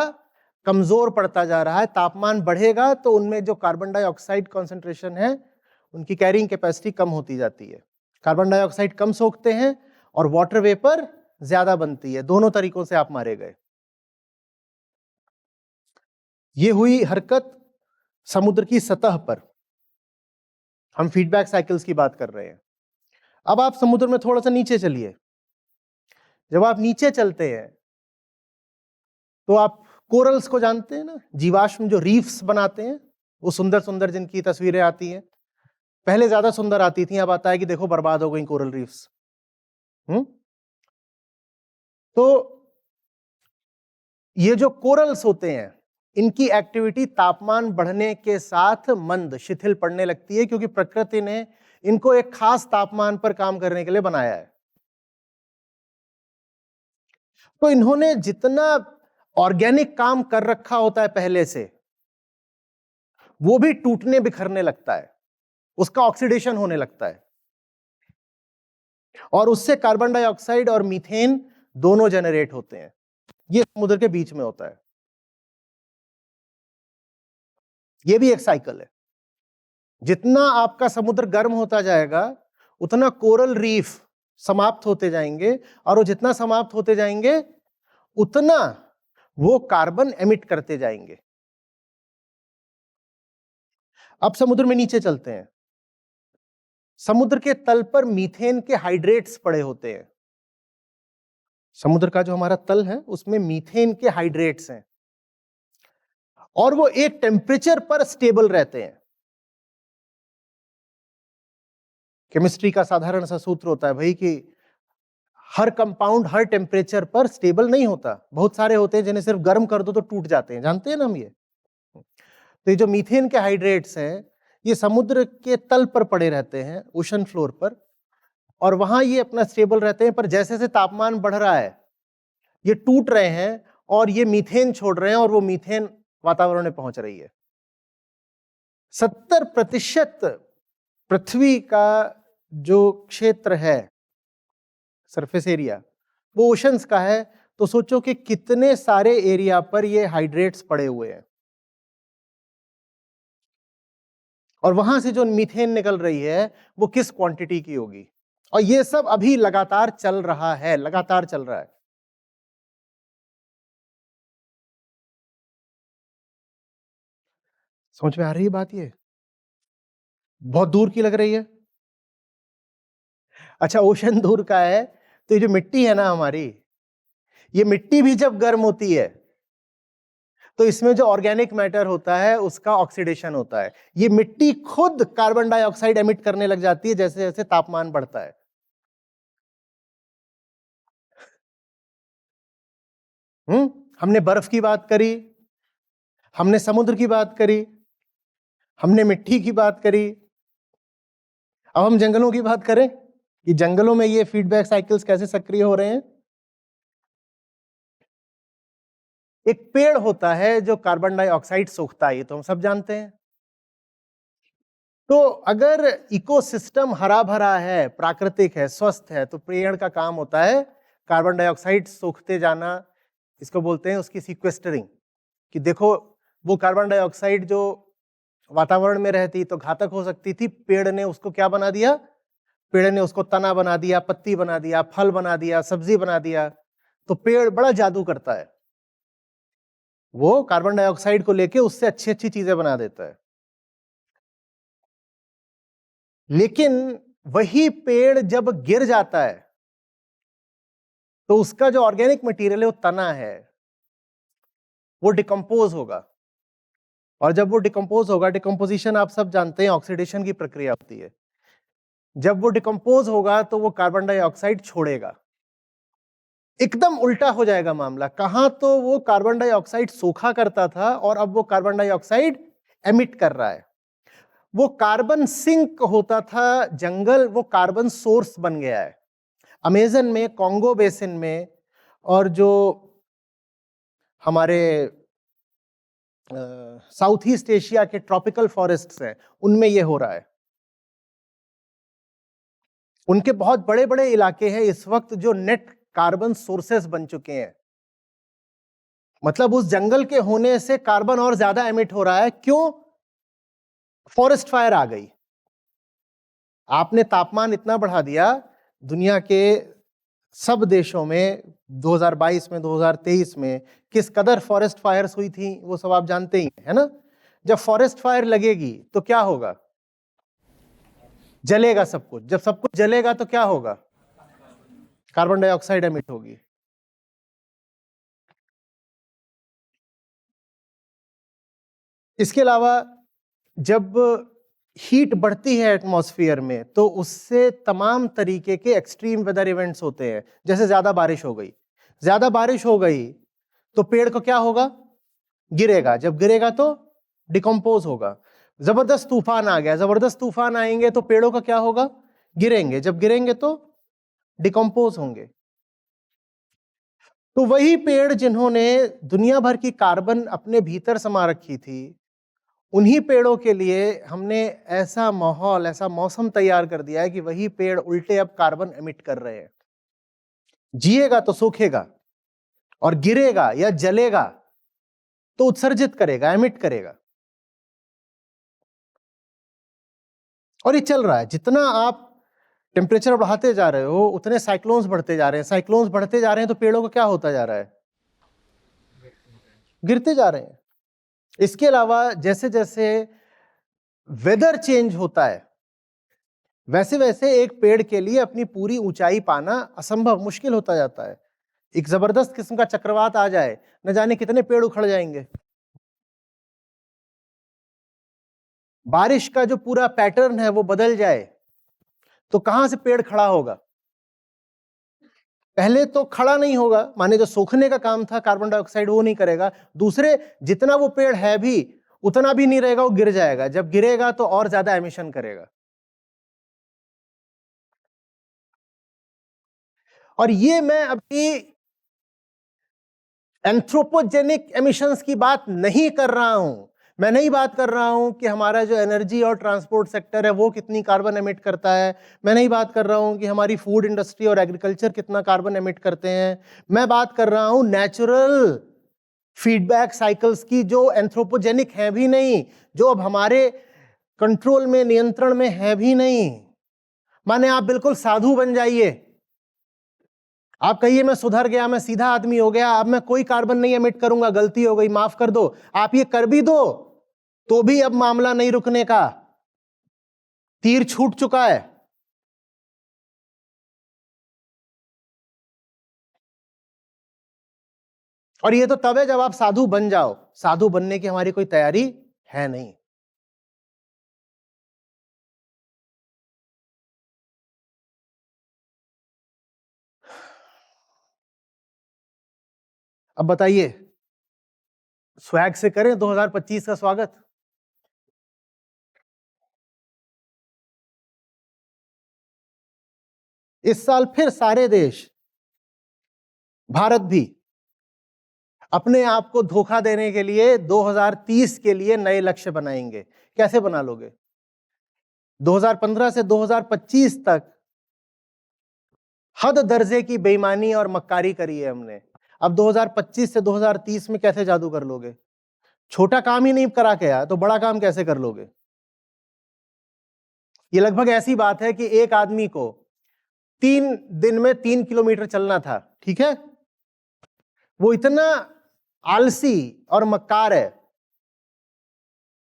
कमजोर पड़ता जा रहा है। तापमान बढ़ेगा तो उनमें जो कार्बन डाइऑक्साइड कॉन्सेंट्रेशन है, उनकी कैरिंग कैपेसिटी कम होती जाती है। कार्बन डाइऑक्साइड कम सोखते हैं और वाटर वेपर ज्यादा बनती है। दोनों तरीकों से आप मारे गए। ये हुई हरकत समुद्र की सतह पर। हम फीडबैक साइकिल्स की बात कर रहे हैं। अब आप समुद्र में थोड़ा सा नीचे चलिए। जब आप नीचे चलते हैं तो आप कोरल्स को जानते हैं ना, जीवाश्म जो रीफ्स बनाते हैं, वो सुंदर सुंदर जिनकी तस्वीरें आती हैं। पहले ज्यादा सुंदर आती थी, अब आता है कि देखो बर्बाद हो गई कोरल रीफ्स। तो ये जो कोरल्स होते हैं, इनकी एक्टिविटी तापमान बढ़ने के साथ मंद, शिथिल पड़ने लगती है, क्योंकि प्रकृति ने इनको एक खास तापमान पर काम करने के लिए बनाया है। तो इन्होंने जितना ऑर्गेनिक काम कर रखा होता है पहले से, वो भी टूटने बिखरने लगता है, उसका ऑक्सीडेशन होने लगता है, और उससे कार्बन डाइऑक्साइड और मीथेन दोनों जनरेट होते हैं। ये समुद्र के बीच में होता है। ये भी एक साइकिल है। जितना आपका समुद्र गर्म होता जाएगा उतना कोरल रीफ समाप्त होते जाएंगे, और वो जितना समाप्त होते जाएंगे उतना वो कार्बन एमिट करते जाएंगे। अब समुद्र में नीचे चलते हैं। समुद्र के तल पर मीथेन के हाइड्रेट्स पड़े होते हैं। समुद्र का जो हमारा तल है उसमें मीथेन के हाइड्रेट्स हैं, और वो एक टेम्परेचर पर स्टेबल रहते हैं। केमिस्ट्री का साधारण सा सूत्र होता है भाई कि हर कंपाउंड हर टेम्परेचर पर स्टेबल नहीं होता। बहुत सारे होते हैं जिन्हें सिर्फ गर्म कर दो तो टूट जाते हैं, जानते हैं ना हम ये। तो ये जो मीथेन के हाइड्रेट्स हैं ये समुद्र के तल पर पड़े रहते हैं, ओशन फ्लोर पर, और वहां ये अपना स्टेबल रहते हैं। पर जैसे जैसे तापमान बढ़ रहा है ये टूट रहे हैं और ये मीथेन छोड़ रहे हैं और वो मीथेन वातावरण में पहुंच रही है। 70% पृथ्वी का जो क्षेत्र है, सरफेस एरिया, वो ओशंस का है। तो सोचो कि कितने सारे एरिया पर ये हाइड्रेट्स पड़े हुए हैं, और वहां से जो मीथेन निकल रही है वो किस क्वांटिटी की होगी। और ये सब अभी लगातार चल रहा है, लगातार चल रहा है। समझ में आ रही है बात? ये बहुत दूर की लग रही है। अच्छा, ओशन दूर का है, तो ये जो मिट्टी है ना हमारी, ये मिट्टी भी जब गर्म होती है तो इसमें जो ऑर्गेनिक मैटर होता है उसका ऑक्सीडेशन होता है। ये मिट्टी खुद कार्बन डाइऑक्साइड एमिट करने लग जाती है जैसे जैसे तापमान बढ़ता है। हमने बर्फ की बात करी, हमने समुद्र की बात करी, हमने मिट्टी की बात करी। अब हम जंगलों की बात करें कि जंगलों में ये फीडबैक साइकिल्स कैसे सक्रिय हो रहे हैं। एक पेड़ होता है जो कार्बन डाइऑक्साइड सोखता है, ये तो हम सब जानते हैं। तो अगर इकोसिस्टम हरा भरा है, प्राकृतिक है, स्वस्थ है, तो पेड़ का काम होता है कार्बन डाइऑक्साइड सोखते जाना। इसको बोलते हैं उसकी सीक्वेस्टरिंग, कि देखो वो कार्बन डाइऑक्साइड जो वातावरण में रहती तो घातक हो सकती थी, पेड़ ने उसको क्या बना दिया? पेड़ ने उसको तना बना दिया, पत्ती बना दिया, फल बना दिया, सब्जी बना दिया। तो पेड़ बड़ा जादू करता है, वो कार्बन डाइऑक्साइड को लेके उससे अच्छी अच्छी चीजें बना देता है। लेकिन वही पेड़ जब गिर जाता है तो उसका जो ऑर्गेनिक मटेरियल है, वो तना है, वो डिकम्पोज होगा। और जब वो डिकम्पोज होगा, डिकम्पोजिशन आप सब जानते हैं, ऑक्सीडेशन की प्रक्रिया होती है। जब वो डिकम्पोज होगा तो वो कार्बन डाइऑक्साइड छोड़ेगा। एकदम उल्टा हो जाएगा मामला। कहां तो वो कार्बन डाइऑक्साइड सोखा करता था और अब वो कार्बन डाइऑक्साइड एमिट कर रहा है। वो कार्बन सिंक होता था जंगल, वो कार्बन सोर्स बन गया है। अमेज़न में, कॉन्गो बेसिन में, और जो हमारे साउथ ईस्ट एशिया के ट्रॉपिकल फॉरेस्ट्स हैं, उनमें ये हो रहा है। उनके बहुत बड़े बड़े इलाके हैं इस वक्त जो नेट कार्बन सोर्सेस बन चुके हैं। मतलब उस जंगल के होने से कार्बन और ज्यादा एमिट हो रहा है। क्यों? फॉरेस्ट फायर आ गई। आपने तापमान इतना बढ़ा दिया, दुनिया के सब देशों में 2022 में, 2023 में किस कदर फॉरेस्ट फायर्स हुई थी वो सब आप जानते ही है ना। जब फॉरेस्ट फायर लगेगी तो क्या होगा? जलेगा सब कुछ। जब सब कुछ जलेगा तो क्या होगा? कार्बन डाइऑक्साइड एमिट होगी। इसके अलावा जब हीट बढ़ती है एटमॉस्फेयर में तो उससे तमाम तरीके के एक्सट्रीम वेदर इवेंट्स होते हैं। जैसे ज्यादा बारिश हो गई, ज्यादा बारिश हो गई तो पेड़ को क्या होगा? गिरेगा। जब गिरेगा तो डिकम्पोज होगा। जबरदस्त तूफान आ गया, जबरदस्त तूफान आएंगे तो पेड़ों का क्या होगा? गिरेंगे। जब गिरेंगे तो डिकम्पोज होंगे। तो वही पेड़ जिन्होंने दुनिया भर की कार्बन अपने भीतर समा रखी थी, उन्हीं पेड़ों के लिए हमने ऐसा माहौल, ऐसा मौसम तैयार कर दिया है कि वही पेड़ उल्टे अब कार्बन एमिट कर रहे हैं। जिएगा तो सूखेगा, और गिरेगा या जलेगा तो उत्सर्जित करेगा, एमिट करेगा। और ये चल रहा है। जितना आप टेम्परेचर बढ़ाते जा रहे हो उतने साइक्लोन्स बढ़ते जा रहे हैं। साइक्लोन्स बढ़ते जा रहे हैं तो पेड़ों को क्या होता जा रहा है? गिरते जा रहे हैं। इसके अलावा जैसे जैसे वेदर चेंज होता है वैसे वैसे एक पेड़ के लिए अपनी पूरी ऊंचाई पाना असंभव, मुश्किल होता जाता है। एक जबरदस्त किस्म का चक्रवात आ जाए, न जाने कितने पेड़ उखड़ जाएंगे। बारिश का जो पूरा पैटर्न है वो बदल जाए तो कहां से पेड़ खड़ा होगा? पहले तो खड़ा नहीं होगा, माने जो सूखने का काम था कार्बन डाइऑक्साइड वो नहीं करेगा। दूसरे, जितना वो पेड़ है भी उतना भी नहीं रहेगा, वो गिर जाएगा। जब गिरेगा तो और ज्यादा एमिशन करेगा। और ये मैं अभी एंथ्रोपोजेनिक एमिशंस की बात नहीं कर रहा हूं। मैं नहीं बात कर रहा हूं कि हमारा जो एनर्जी और ट्रांसपोर्ट सेक्टर है वो कितनी कार्बन एमिट करता है। मैं नहीं बात कर रहा हूं कि हमारी फूड इंडस्ट्री और एग्रीकल्चर कितना कार्बन एमिट करते हैं। मैं बात कर रहा हूं नेचुरल फीडबैक साइकिल्स की, जो एंथ्रोपोजेनिक है भी नहीं, जो अब हमारे कंट्रोल में, नियंत्रण में है भी नहीं। माने आप बिल्कुल साधु बन जाइए, आप कहिए मैं सुधर गया, मैं सीधा आदमी हो गया, अब मैं कोई कार्बन नहीं एमिट करूंगा, गलती हो गई, माफ कर दो। आप ये कर भी दो तो भी अब मामला नहीं रुकने का, तीर छूट चुका है। और ये तो तब है जब आप साधु बन जाओ। साधु बनने की हमारी कोई तैयारी है नहीं। अब बताइए, स्वैग से करें 2025 का स्वागत? इस साल फिर सारे देश, भारत भी, अपने आप को धोखा देने के लिए 2030 के लिए नए लक्ष्य बनाएंगे। कैसे बना लोगे? 2015 से 2025 तक हद दर्जे की बेईमानी और मक्कारी करी है हमने। अब 2025 से 2030 में कैसे जादू कर लोगे? छोटा काम ही नहीं करा के आया तो बड़ा काम कैसे कर लोगे? ये लगभग ऐसी बात है कि एक आदमी को 3 दिन में 3 किलोमीटर चलना था, ठीक है? वो इतना आलसी और मक्कार है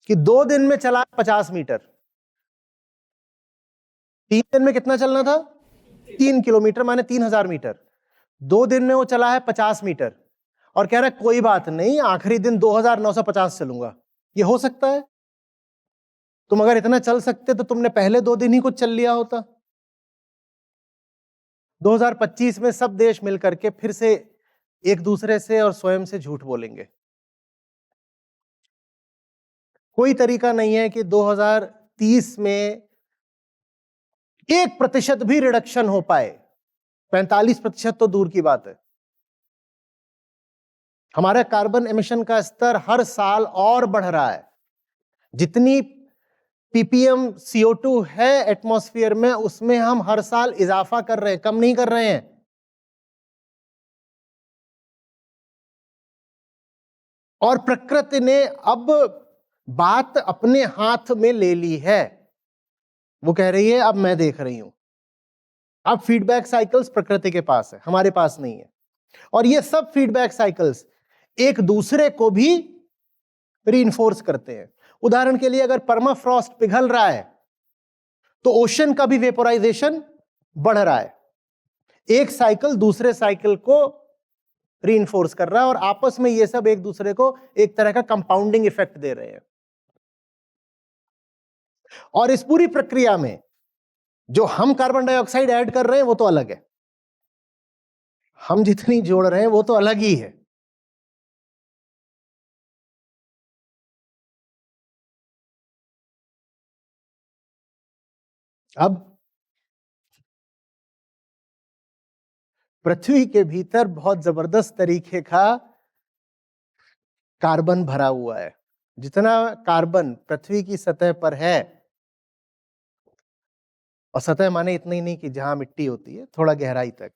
कि 2 दिन में चला 50 मीटर। 3 दिन में कितना चलना था? 3 किलोमीटर, माने 3000 मीटर। 2 दिन में वो चला है 50 मीटर और कह रहा है कोई बात नहीं, आखिरी दिन 2950 चलूंगा। ये हो सकता है? तुम अगर इतना चल सकते तो तुमने पहले 2 दिन ही कुछ चल लिया होता। 2025 में सब देश मिलकर के फिर से एक दूसरे से और स्वयं से झूठ बोलेंगे। कोई तरीका नहीं है कि 2030 में 1% भी रिडक्शन हो पाए। 45% तो दूर की बात है। हमारा कार्बन एमिशन का स्तर हर साल और बढ़ रहा है। जितनी ppm CO2 है एटमॉस्फेयर में, उसमें हम हर साल इजाफा कर रहे हैं, कम नहीं कर रहे हैं। और प्रकृति ने अब बात अपने हाथ में ले ली है। वो कह रही है अब मैं देख रही हूं। अब फीडबैक साइकिल्स प्रकृति के पास है, हमारे पास नहीं है। और ये सब फीडबैक साइकिल्स एक दूसरे को भी रीइंफोर्स करते हैं। उदाहरण के लिए, अगर परमाफ्रॉस्ट पिघल रहा है तो ओशन का भी वेपोराइजेशन बढ़ रहा है। एक साइकिल दूसरे साइकिल को रीइंफोर्स कर रहा है और आपस में ये सब एक दूसरे को एक तरह का कंपाउंडिंग इफेक्ट दे रहे हैं। और इस पूरी प्रक्रिया में जो हम कार्बन डाइऑक्साइड ऐड कर रहे हैं वो तो अलग है, हम जितनी जोड़ रहे हैं वो तो अलग ही है। अब पृथ्वी के भीतर बहुत जबरदस्त तरीके का कार्बन भरा हुआ है। जितना कार्बन पृथ्वी की सतह पर है, और सतह माने इतना ही नहीं कि जहां मिट्टी होती है, थोड़ा गहराई तक,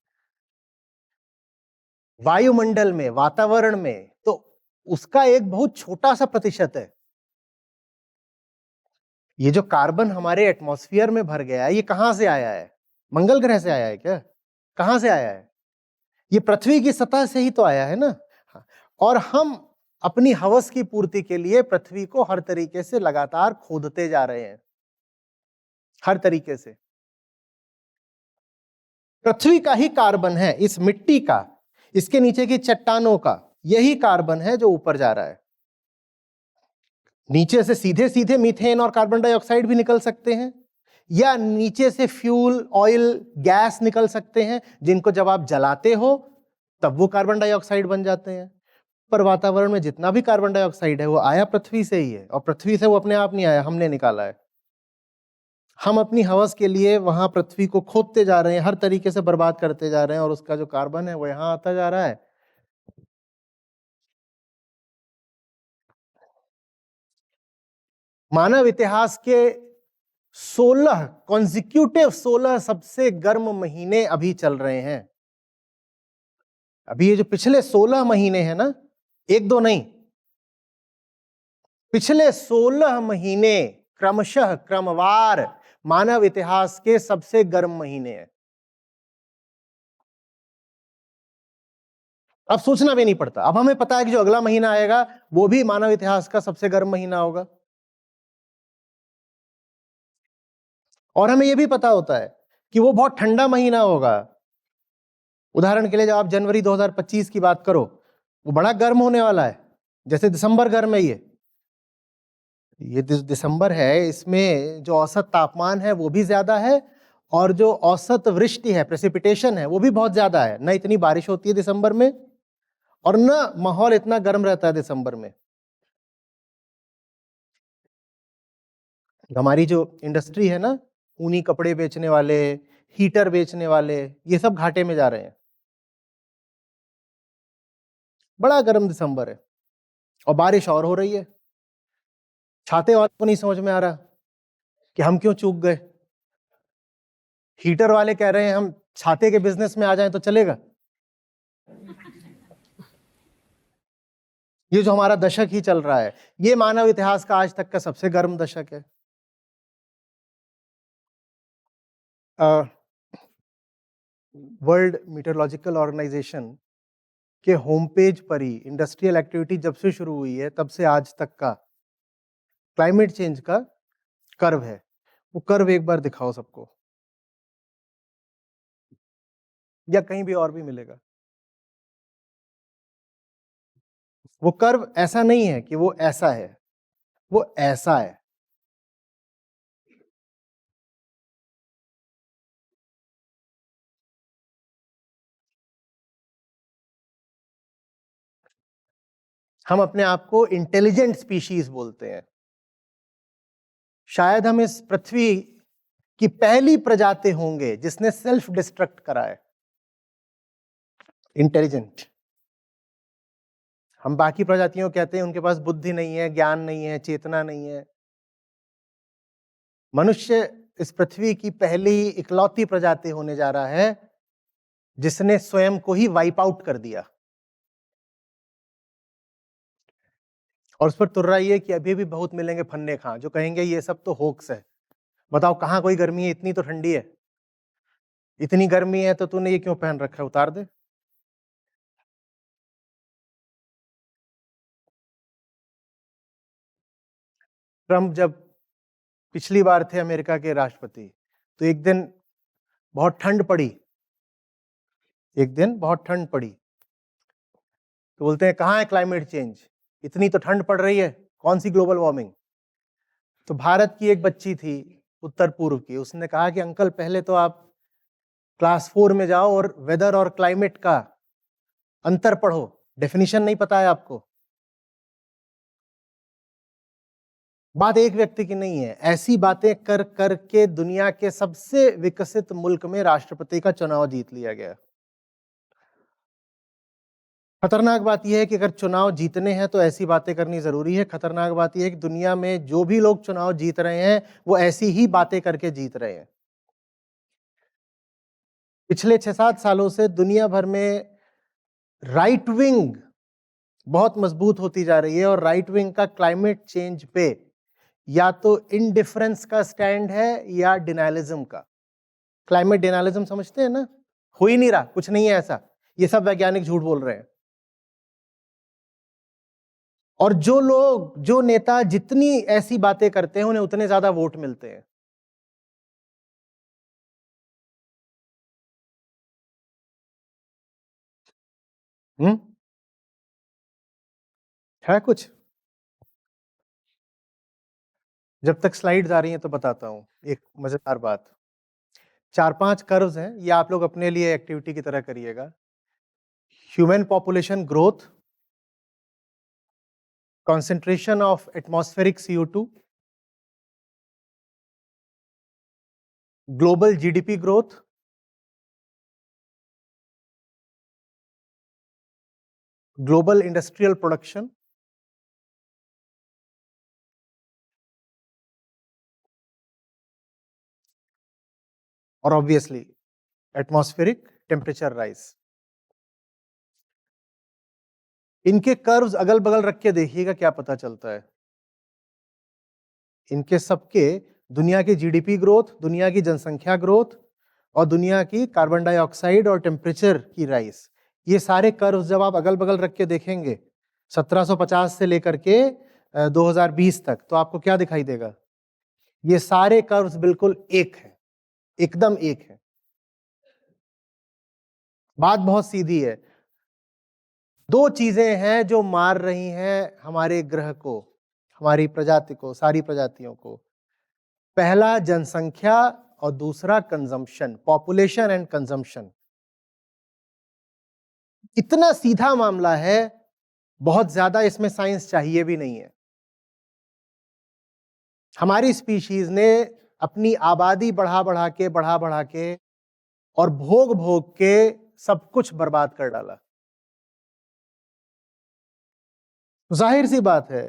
वायुमंडल में, वातावरण में, तो उसका एक बहुत छोटा सा प्रतिशत है। ये जो कार्बन हमारे एटमॉस्फेयर में भर गया है, ये कहां से आया है? मंगल ग्रह से आया है क्या? कहां से आया है? ये पृथ्वी की सतह से ही तो आया है ना। हाँ। और हम अपनी हवस की पूर्ति के लिए पृथ्वी को हर तरीके से लगातार खोदते जा रहे हैं, हर तरीके से। पृथ्वी का ही कार्बन है, इस मिट्टी का, इसके नीचे की चट्टानों का, यही कार्बन है जो ऊपर जा रहा है। नीचे से सीधे सीधे मीथेन और कार्बन डाइऑक्साइड भी निकल सकते हैं, या नीचे से फ्यूल, ऑयल, गैस निकल सकते हैं, जिनको जब आप जलाते हो तब वो कार्बन डाइऑक्साइड बन जाते हैं। पर वातावरण में जितना भी कार्बन डाइऑक्साइड है वो आया पृथ्वी से ही है, और पृथ्वी से वो अपने आप नहीं आया, हमने निकाला है। हम अपनी हवस के लिए वहां पृथ्वी को खोदते जा रहे हैं, हर तरीके से बर्बाद करते जा रहे हैं, और उसका जो कार्बन है वो यहां आता जा रहा है। मानव इतिहास के 16 सबसे गर्म महीने अभी चल रहे हैं। अभी ये जो पिछले 16 महीने हैं ना, एक दो नहीं, पिछले 16 महीने क्रमशः क्रमवार मानव इतिहास के सबसे गर्म महीने हैं। अब सोचना भी नहीं पड़ता, अब हमें पता है कि जो अगला महीना आएगा वो भी मानव इतिहास का सबसे गर्म महीना होगा। और हमें यह भी पता होता है कि वो बहुत ठंडा महीना होगा। उदाहरण के लिए जब आप जनवरी 2025 की बात करो, वो बड़ा गर्म होने वाला है, जैसे दिसंबर गर्म है। ये दिसंबर है, इसमें जो औसत तापमान है वो भी ज्यादा है, और जो औसत वृष्टि है, प्रेसिपिटेशन है, वो भी बहुत ज्यादा है। न इतनी बारिश होती है दिसंबर में, और न माहौल इतना गर्म रहता है दिसंबर में। हमारी जो इंडस्ट्री है ना, ऊनी कपड़े बेचने वाले, हीटर बेचने वाले, ये सब घाटे में जा रहे हैं। बड़ा गर्म दिसंबर है और बारिश और हो रही है। छाते वालों को नहीं समझ में आ रहा कि हम क्यों चूक गए। हीटर वाले कह रहे हैं हम छाते के बिजनेस में आ जाएं तो चलेगा। ये जो हमारा दशक ही चल रहा है, ये मानव इतिहास का आज तक का सबसे गर्म दशक है। वर्ल्ड मीटरोलॉजिकल ऑर्गेनाइजेशन के होम पेज पर ही इंडस्ट्रियल एक्टिविटी जब से शुरू हुई है तब से आज तक का क्लाइमेट चेंज का कर्व है। वो कर्व एक बार दिखाओ सबको, या कहीं भी और भी मिलेगा। वो कर्व ऐसा नहीं है कि वो ऐसा है, वो ऐसा है। हम अपने आप को इंटेलिजेंट स्पीशीज बोलते हैं। शायद हम इस पृथ्वी की पहली प्रजाति होंगे जिसने सेल्फ डिस्ट्रक्ट करा है। इंटेलिजेंट। हम बाकी प्रजातियों कहते हैं उनके पास बुद्धि नहीं है, ज्ञान नहीं है, चेतना नहीं है। मनुष्य इस पृथ्वी की पहली इकलौती प्रजाति होने जा रहा है जिसने स्वयं को ही वाइप आउट कर दिया। और उस पर तुर्रा ये कि अभी भी बहुत मिलेंगे फन्ने खां जो कहेंगे ये सब तो होक्स है। बताओ कहां कोई गर्मी है, इतनी तो ठंडी है। इतनी गर्मी है तो तूने ये क्यों पहन रखा है, उतार दे। ट्रंप जब पिछली बार थे अमेरिका के राष्ट्रपति, तो एक दिन बहुत ठंड पड़ी, एक दिन बहुत ठंड पड़ी, तो बोलते हैं कहां है क्लाइमेट चेंज, इतनी तो ठंड पड़ रही है, कौन सी ग्लोबल वार्मिंग। तो भारत की एक बच्ची थी उत्तर पूर्व की, उसने कहा कि अंकल पहले तो आप क्लास 4 में जाओ और वेदर और क्लाइमेट का अंतर पढ़ो, डेफिनेशन नहीं पता है आपको। बात एक व्यक्ति की नहीं है, ऐसी बातें कर करके दुनिया के सबसे विकसित मुल्क में राष्ट्रपति का चुनाव जीत लिया गया। खतरनाक बात यह है कि अगर चुनाव जीतने हैं तो ऐसी बातें करनी जरूरी है। खतरनाक बात यह है कि दुनिया में जो भी लोग चुनाव जीत रहे हैं वो ऐसी ही बातें करके जीत रहे हैं। पिछले 6-7 सालों से दुनिया भर में राइट विंग बहुत मजबूत होती जा रही है, और राइट विंग का क्लाइमेट चेंज पे या तो इनडिफरेंस का स्टैंड है या डिनायलिज्म का। क्लाइमेट डिनायलिज्म समझते हैं ना, हो ही नहीं रहा, कुछ नहीं है ऐसा, ये सब वैज्ञानिक झूठ बोल रहे हैं। और जो लोग, जो नेता जितनी ऐसी बातें करते हैं उन्हें उतने ज्यादा वोट मिलते हैं। है कुछ? जब तक स्लाइड्स आ रही हैं तो बताता हूं एक मजेदार बात। 4-5 कर्व्स हैं, ये आप लोग अपने लिए एक्टिविटी की तरह करिएगा। Human population growth, concentration of atmospheric CO2, global GDP growth, global industrial production, और ऑब्वियसली एटमॉस्फेरिक टेम्परेचर राइज। इनके कर्व्स अगल बगल रख के देखिएगा क्या पता चलता है। इनके सबके दुनिया की जीडीपी ग्रोथ, दुनिया की जनसंख्या ग्रोथ और दुनिया की कार्बन डाइऑक्साइड और टेम्परेचर की राइज, ये सारे कर्व्स जब आप अगल बगल रख के देखेंगे 1750 से लेकर के 2020 तक, तो आपको क्या दिखाई देगा? ये सारे कर्व्स बिल्कुल एक हैं, एकदम एक है। बात बहुत सीधी है। दो चीजें हैं जो मार रही हैं हमारे ग्रह को, हमारी प्रजाति को, सारी प्रजातियों को। पहला जनसंख्या और दूसरा कंजम्पशन, पॉपुलेशन एंड कंजम्पशन। इतना सीधा मामला है, बहुत ज्यादा इसमें साइंस चाहिए भी नहीं है। हमारी स्पीशीज ने अपनी आबादी बढ़ा बढ़ा के और भोग भोग के सब कुछ बर्बाद कर डाला। जाहिर सी बात है,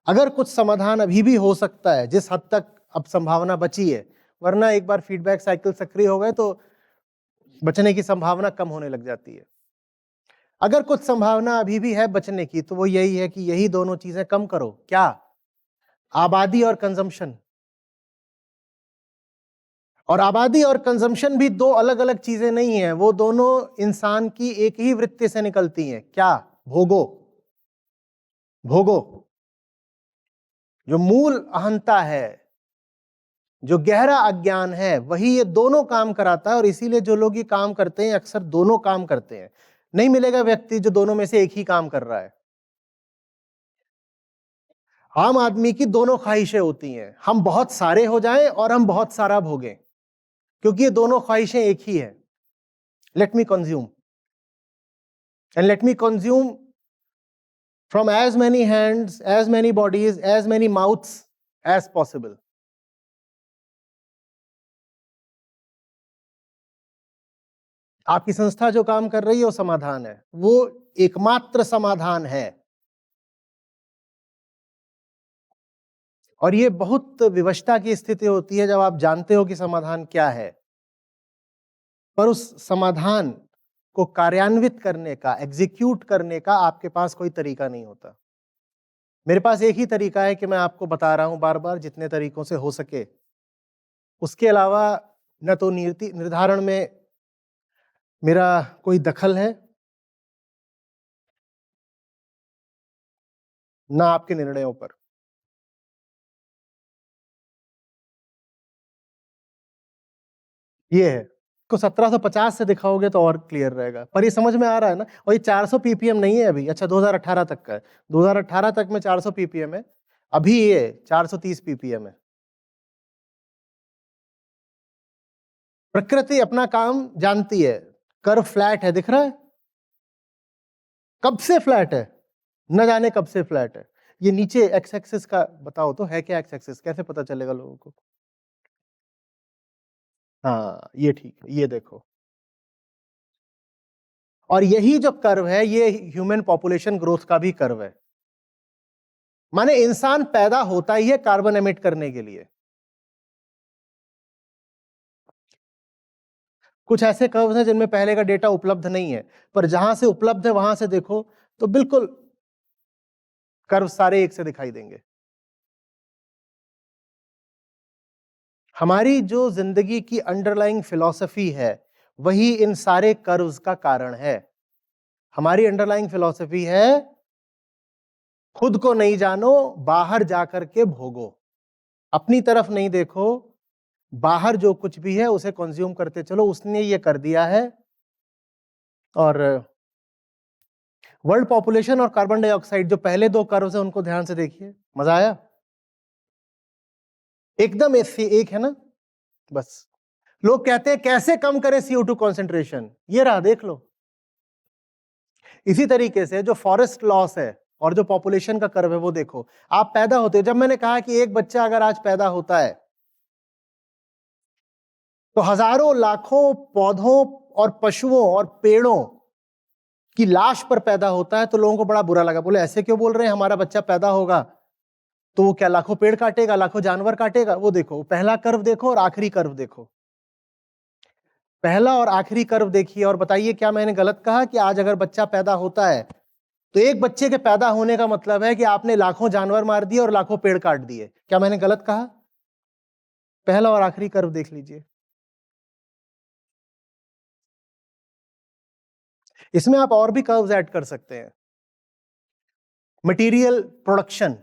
अगर कुछ समाधान अभी भी हो सकता है, जिस हद तक अब संभावना बची है, वरना एक बार फीडबैक साइकिल सक्रिय हो गए तो बचने की संभावना कम होने लग जाती है। अगर कुछ संभावना अभी भी है बचने की, तो वो यही है कि यही दोनों चीजें कम करो। क्या? आबादी और कंजम्पशन। और आबादी और कंजम्पशन भी दो अलग अलग चीजें नहीं है, वो दोनों इंसान की एक ही वृत्ति से निकलती हैं। क्या? भोगो। जो मूल अहंता है, जो गहरा अज्ञान है, वही ये दोनों काम कराता है। और इसीलिए जो लोग ये काम करते हैं अक्सर दोनों काम करते हैं। नहीं मिलेगा व्यक्ति जो दोनों में से एक ही काम कर रहा है। आम आदमी की दोनों ख्वाहिशें होती हैं, हम बहुत सारे हो जाएं और हम बहुत सारा भोगें, क्योंकि ये दोनों ख्वाहिशें एक ही है। Let me consume and let me consume from as many hands, as many bodies, as many mouths as possible. आपकी संस्था जो काम कर रही है वो समाधान है, वो एकमात्र समाधान है। और ये बहुत विवशता की स्थिति होती है जब आप जानते हो कि समाधान क्या है, पर उस समाधान को कार्यान्वित करने का, एग्जीक्यूट करने का आपके पास कोई तरीका नहीं होता। मेरे पास एक ही तरीका है कि मैं आपको बता रहा हूं बार बार, जितने तरीकों से हो सके। उसके अलावा न तो नीति निर्धारण में मेरा कोई दखल है, ना आपके निर्णयों पर। ये है को 1750 से दिखाओगे तो और क्लियर रहेगा, पर ये समझ में आ रहा है ना। और ये 400 ppm नहीं है अभी, अच्छा 2018 तक का है। 2018 तक में 400 ppm है, अभी ये 430 ppm है। प्रकृति अपना काम जानती है। कर्व फ्लैट है, दिख रहा है? कब से फ्लैट है? न जाने कब से फ्लैट है। ये नीचे एक्स एक्सिस का बताओ तो है क्या? एक्स एक्सिस कैसे पता चलेगा लोगों को? हाँ, ये ठीक है, ये देखो। और यही जो कर्व है, ये ह्यूमन पॉपुलेशन ग्रोथ का भी कर्व है। माने इंसान पैदा होता ही है कार्बन एमिट करने के लिए। कुछ ऐसे कर्व्स हैं जिनमें पहले का डेटा उपलब्ध नहीं है, पर जहां से उपलब्ध है वहां से देखो तो बिल्कुल कर्व सारे एक से दिखाई देंगे। हमारी जो जिंदगी की अंडरलाइंग फिलॉसफी है, वही इन सारे कर्व्स का कारण है। हमारी अंडरलाइंग फिलॉसफी है, खुद को नहीं जानो, बाहर जाकर के भोगो। अपनी तरफ नहीं देखो, बाहर जो कुछ भी है उसे कंज्यूम करते चलो। उसने ये कर दिया है। और वर्ल्ड पॉपुलेशन और कार्बन डाइऑक्साइड, जो पहले दो कर्व्स हैं, उनको ध्यान से देखिए। मजा आया? एकदम एक है ना। बस लोग कहते हैं कैसे कम करें CO2 कॉन्सेंट्रेशन, ये रहा, देख लो। इसी तरीके से जो फॉरेस्ट लॉस है और जो पॉपुलेशन का कर्व है, वो देखो। आप पैदा होते हो, जब मैंने कहा कि एक बच्चा अगर आज पैदा होता है तो हजारों लाखों पौधों और पशुओं और पेड़ों की लाश पर पैदा होता है, तो लोगों को बड़ा बुरा लगा। बोले ऐसे क्यों बोल रहे हैं, हमारा बच्चा पैदा होगा तो वो क्या लाखों पेड़ काटेगा, लाखों जानवर काटेगा? वो देखो, पहला कर्व देखो और आखिरी कर्व देखो। पहला और आखिरी कर्व देखिए और बताइए क्या मैंने गलत कहा कि आज अगर बच्चा पैदा होता है तो एक बच्चे के पैदा होने का मतलब है कि आपने लाखों जानवर मार दिए और लाखों पेड़ काट दिए। क्या मैंने गलत कहा? पहला और आखिरी कर्व देख लीजिए। इसमें आप और भी कर्व्स ऐड कर सकते हैं। मटेरियल प्रोडक्शन,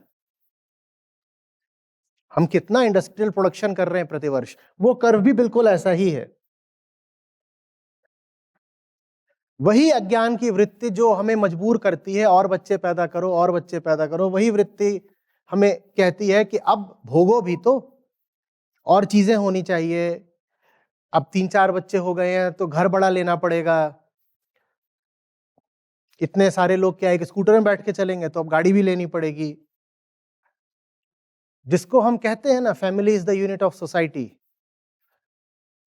हम कितना इंडस्ट्रियल प्रोडक्शन कर रहे हैं प्रतिवर्ष, वो कर्व भी बिल्कुल ऐसा ही है। वही अज्ञान की वृत्ति जो हमें मजबूर करती है और बच्चे पैदा करो और बच्चे पैदा करो, वही वृत्ति हमें कहती है कि अब भोगो भी तो, और चीजें होनी चाहिए। अब 3-4 बच्चे हो गए हैं तो घर बड़ा लेना पड़ेगा। इतने सारे लोग क्या एक स्कूटर में बैठ के चलेंगे, तो अब गाड़ी भी लेनी पड़ेगी। जिसको हम कहते हैं ना, family is the unit of society.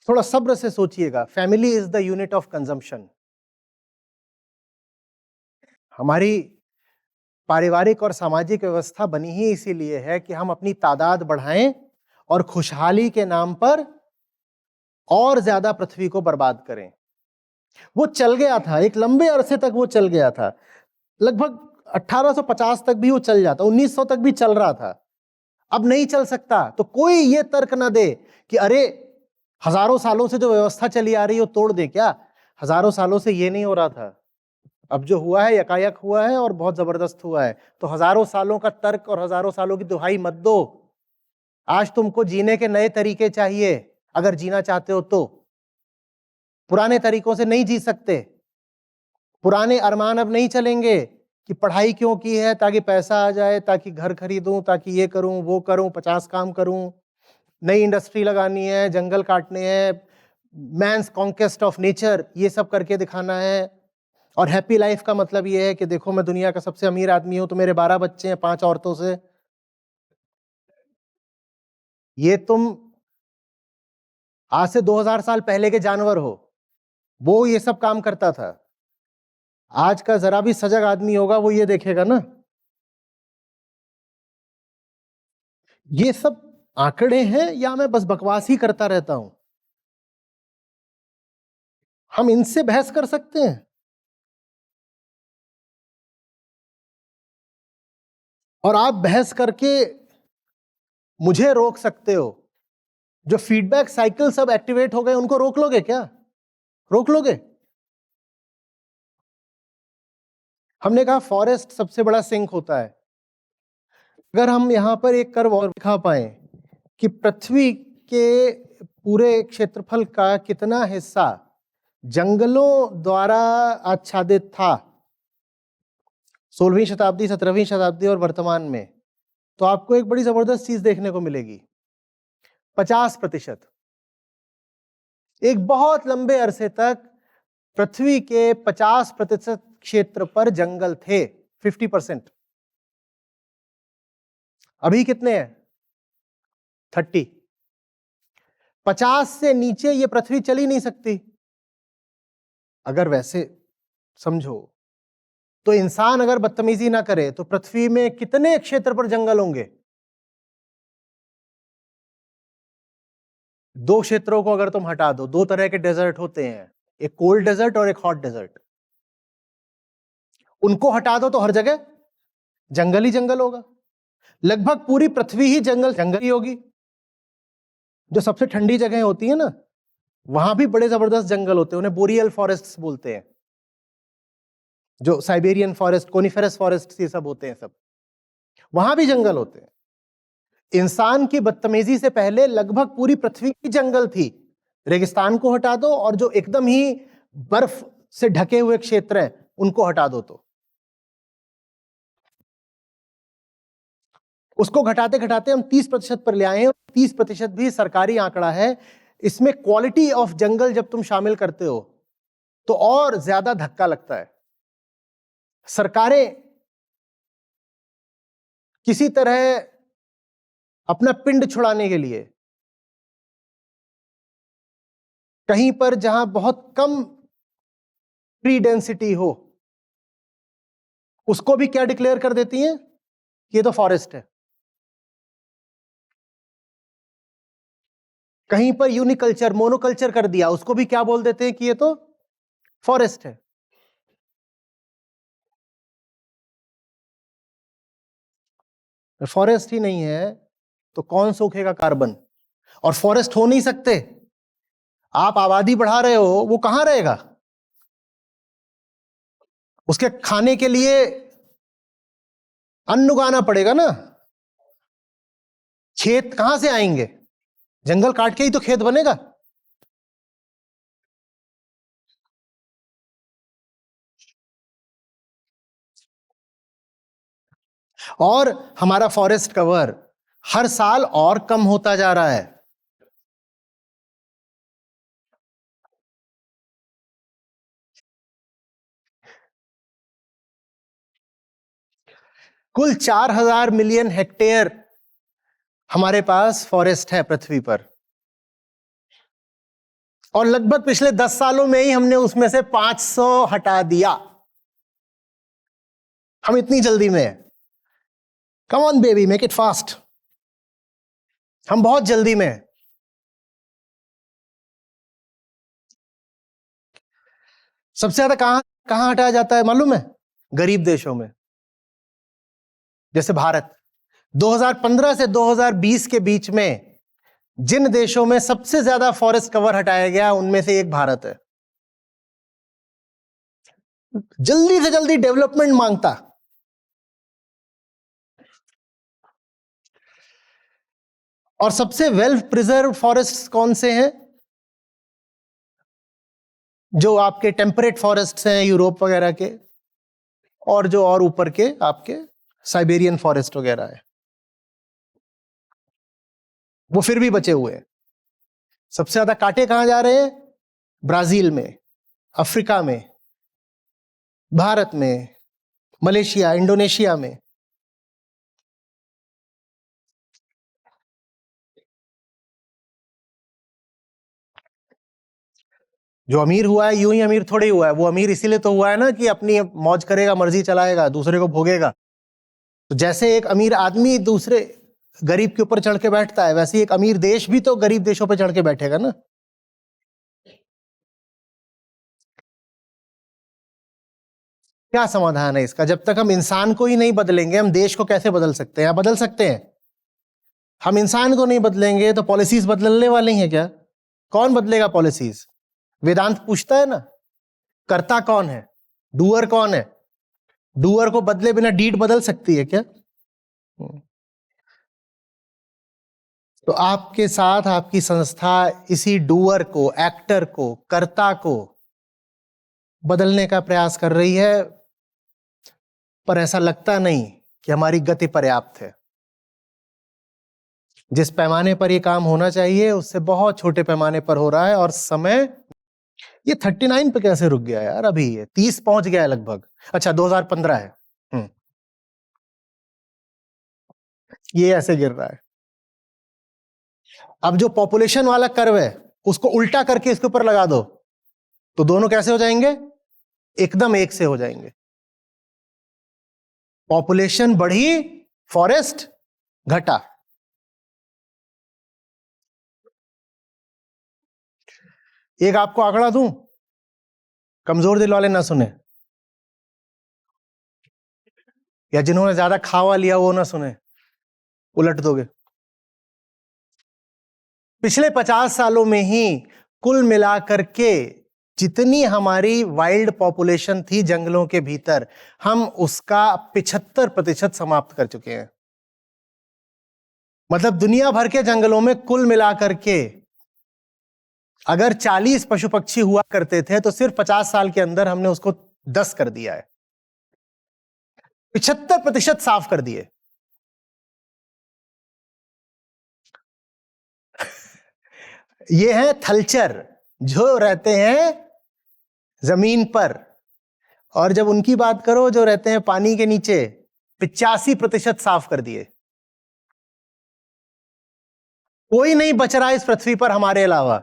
थोड़ा सब्र से सोचिएगा, family is the unit of consumption. हमारी पारिवारिक और सामाजिक व्यवस्था बनी ही इसीलिए है कि हम अपनी तादाद बढ़ाएं और खुशहाली के नाम पर और ज्यादा पृथ्वी को बर्बाद करें। वो चल गया था, एक लंबे अरसे तक वो चल गया था, लगभग 1850 तक भी वो चल जाता, 1900 तक भी चल रहा था। अब नहीं चल सकता। तो कोई ये तर्क ना दे कि अरे हजारों सालों से जो व्यवस्था चली आ रही है वो तोड़ दे। क्या हजारों सालों से ये नहीं हो रहा था? अब जो हुआ है यकायक हुआ है और बहुत जबरदस्त हुआ है। तो हजारों सालों का तर्क और हजारों सालों की दुहाई मत दो। आज तुमको जीने के नए तरीके चाहिए, अगर जीना चाहते हो तो। पुराने तरीकों से नहीं जी सकते। पुराने अरमान अब नहीं चलेंगे कि पढ़ाई क्यों की है, ताकि पैसा आ जाए, ताकि घर खरीदूं, ताकि ये करूं वो करूं, 50 काम करूं, नई इंडस्ट्री लगानी है, जंगल काटने हैं, मैंस कॉन्क्वेस्ट ऑफ नेचर, ये सब करके दिखाना है। और हैप्पी लाइफ का मतलब ये है कि देखो मैं दुनिया का सबसे अमीर आदमी हूं, तो मेरे 12 बच्चे हैं 5 औरतों से। ये तुम आज से 2000 साल पहले के जानवर हो, वो ये सब काम करता था। आज का जरा भी सजग आदमी होगा वो ये देखेगा ना, ये सब आंकड़े हैं या मैं बस बकवास ही करता रहता हूं? हम इनसे बहस कर सकते हैं? और आप बहस करके मुझे रोक सकते हो। जो फीडबैक साइकिल सब एक्टिवेट हो गए उनको रोक लोगे क्या? रोक लोगे? हमने कहा फॉरेस्ट सबसे बड़ा सिंक होता है। अगर हम यहां पर एक कर्व और दिखा पाए कि पृथ्वी के पूरे क्षेत्रफल का कितना हिस्सा जंगलों द्वारा आच्छादित था 16वीं शताब्दी, 17वीं शताब्दी और वर्तमान में, तो आपको एक बड़ी जबरदस्त चीज देखने को मिलेगी। 50%। एक बहुत लंबे अरसे तक पृथ्वी के 50% क्षेत्र पर जंगल थे, 50%। अभी कितने हैं? 30। 50 से नीचे ये पृथ्वी चल ही नहीं सकती। अगर वैसे समझो तो इंसान अगर बदतमीजी ना करे तो पृथ्वी में कितने क्षेत्र पर जंगल होंगे? 2 क्षेत्रों को अगर तुम हटा दो, 2 तरह के डेजर्ट होते हैं, एक कोल्ड डेजर्ट और एक हॉट डेजर्ट। उनको हटा दो तो हर जगह जंगल ही जंगल होगा। लगभग पूरी पृथ्वी ही जंगल ही होगी। जो सबसे ठंडी जगह होती है ना, वहां भी बड़े जबरदस्त जंगल होते हैं, उन्हें बोरियल फॉरेस्ट्स बोलते हैं। जो साइबेरियन फॉरेस्ट, कोनिफेरस फॉरेस्ट, ये सब होते हैं, सब वहां भी जंगल होते हैं। इंसान की बदतमीजी से पहले लगभग पूरी पृथ्वी की जंगल थी। रेगिस्तान को हटा दो और जो एकदम ही बर्फ से ढके हुए क्षेत्र हैं उनको हटा दो, तो उसको घटाते घटाते हम 30% पर ले आए हैं। 30% भी सरकारी आंकड़ा है। इसमें क्वालिटी ऑफ जंगल जब तुम शामिल करते हो तो और ज्यादा धक्का लगता है। सरकारें किसी तरह अपना पिंड छुड़ाने के लिए कहीं पर जहां बहुत कम ट्री डेंसिटी हो, उसको भी क्या डिक्लेयर कर देती हैं कि ये तो फॉरेस्ट है। कहीं पर यूनिकल्चर, मोनोकल्चर कर दिया, उसको भी क्या बोल देते हैं कि ये तो फॉरेस्ट है। फॉरेस्ट ही नहीं है तो कौन सोखेगा कार्बन? और फॉरेस्ट हो नहीं सकते, आप आबादी बढ़ा रहे हो, वो कहां रहेगा? उसके खाने के लिए अन्न उगाना पड़ेगा ना। खेत कहां से आएंगे? जंगल काट के ही तो खेत बनेगा। और हमारा फॉरेस्ट कवर हर साल और कम होता जा रहा है। कुल 4000 मिलियन हेक्टेयर हमारे पास फॉरेस्ट है पृथ्वी पर, और लगभग पिछले 10 सालों में ही हमने उसमें से 500 हटा दिया। हम इतनी जल्दी में हैं। Come on baby, make it fast. हम बहुत जल्दी में हैं। सबसे ज्यादा कहां कहां हटाया जाता है मालूम है? गरीब देशों में। जैसे भारत 2015 से 2020 के बीच में जिन देशों में सबसे ज्यादा फॉरेस्ट कवर हटाया गया, उनमें से एक भारत है। जल्दी से जल्दी डेवलपमेंट मांगता। और सबसे वेल प्रिजर्व फॉरेस्ट कौन से हैं? जो आपके टेम्परेट फॉरेस्ट हैं यूरोप वगैरह के, और जो और ऊपर के आपके साइबेरियन फॉरेस्ट वगैरह है, वो फिर भी बचे हुए हैं। सबसे ज्यादा काटे कहां जा रहे हैं? ब्राजील में, अफ्रीका में, भारत में, मलेशिया, इंडोनेशिया में। जो अमीर हुआ है यूं ही अमीर थोड़ी हुआ है। वो अमीर इसीलिए तो हुआ है ना कि अपनी मौज करेगा, मर्जी चलाएगा, दूसरे को भोगेगा। तो जैसे एक अमीर आदमी दूसरे गरीब के ऊपर चढ़ के बैठता है, वैसे एक अमीर देश भी तो गरीब देशों पर चढ़ के बैठेगा ना। क्या समाधान है इसका? जब तक हम इंसान को ही नहीं बदलेंगे, हम देश को कैसे बदल सकते हैं? बदल सकते हैं। हम इंसान को नहीं बदलेंगे तो पॉलिसीज बदलने वाली हैं क्या? कौन बदलेगा पॉलिसीज? वेदांत पूछता है ना, करता कौन है? डूअर कौन है? डूअर को बदले बिना डीड बदल सकती है क्या? तो आपके साथ आपकी संस्था इसी डूअर को, एक्टर को, कर्ता को बदलने का प्रयास कर रही है, पर ऐसा लगता नहीं कि हमारी गति पर्याप्त है। जिस पैमाने पर यह काम होना चाहिए उससे बहुत छोटे पैमाने पर हो रहा है। और समय ये 39 पे कैसे रुक गया यार? अभी ये 30 पहुंच गया है लगभग। अच्छा 2015 है। ये ऐसे गिर रहा है। अब जो पॉपुलेशन वाला कर्व है उसको उल्टा करके इसके ऊपर लगा दो तो दोनों कैसे हो जाएंगे? एकदम एक से हो जाएंगे। पॉपुलेशन बढ़ी, फॉरेस्ट घटा। एक आपको आंकड़ा दूं, कमजोर दिल वाले ना सुने, या जिन्होंने ज्यादा खावा लिया वो ना सुने, उलट दोगे। पिछले 50 सालों में ही कुल मिलाकर के जितनी हमारी वाइल्ड पॉपुलेशन थी जंगलों के भीतर, हम उसका 75% समाप्त कर चुके हैं। मतलब दुनिया भर के जंगलों में कुल मिलाकर के अगर 40 पशु पक्षी हुआ करते थे तो सिर्फ 50 साल के अंदर हमने उसको 10 कर दिया है। 75% साफ कर दिए। ये है थलचर, जो रहते हैं जमीन पर, और जब उनकी बात करो जो रहते हैं पानी के नीचे, 85% साफ कर दिए। कोई नहीं बच रहा इस पृथ्वी पर हमारे अलावा।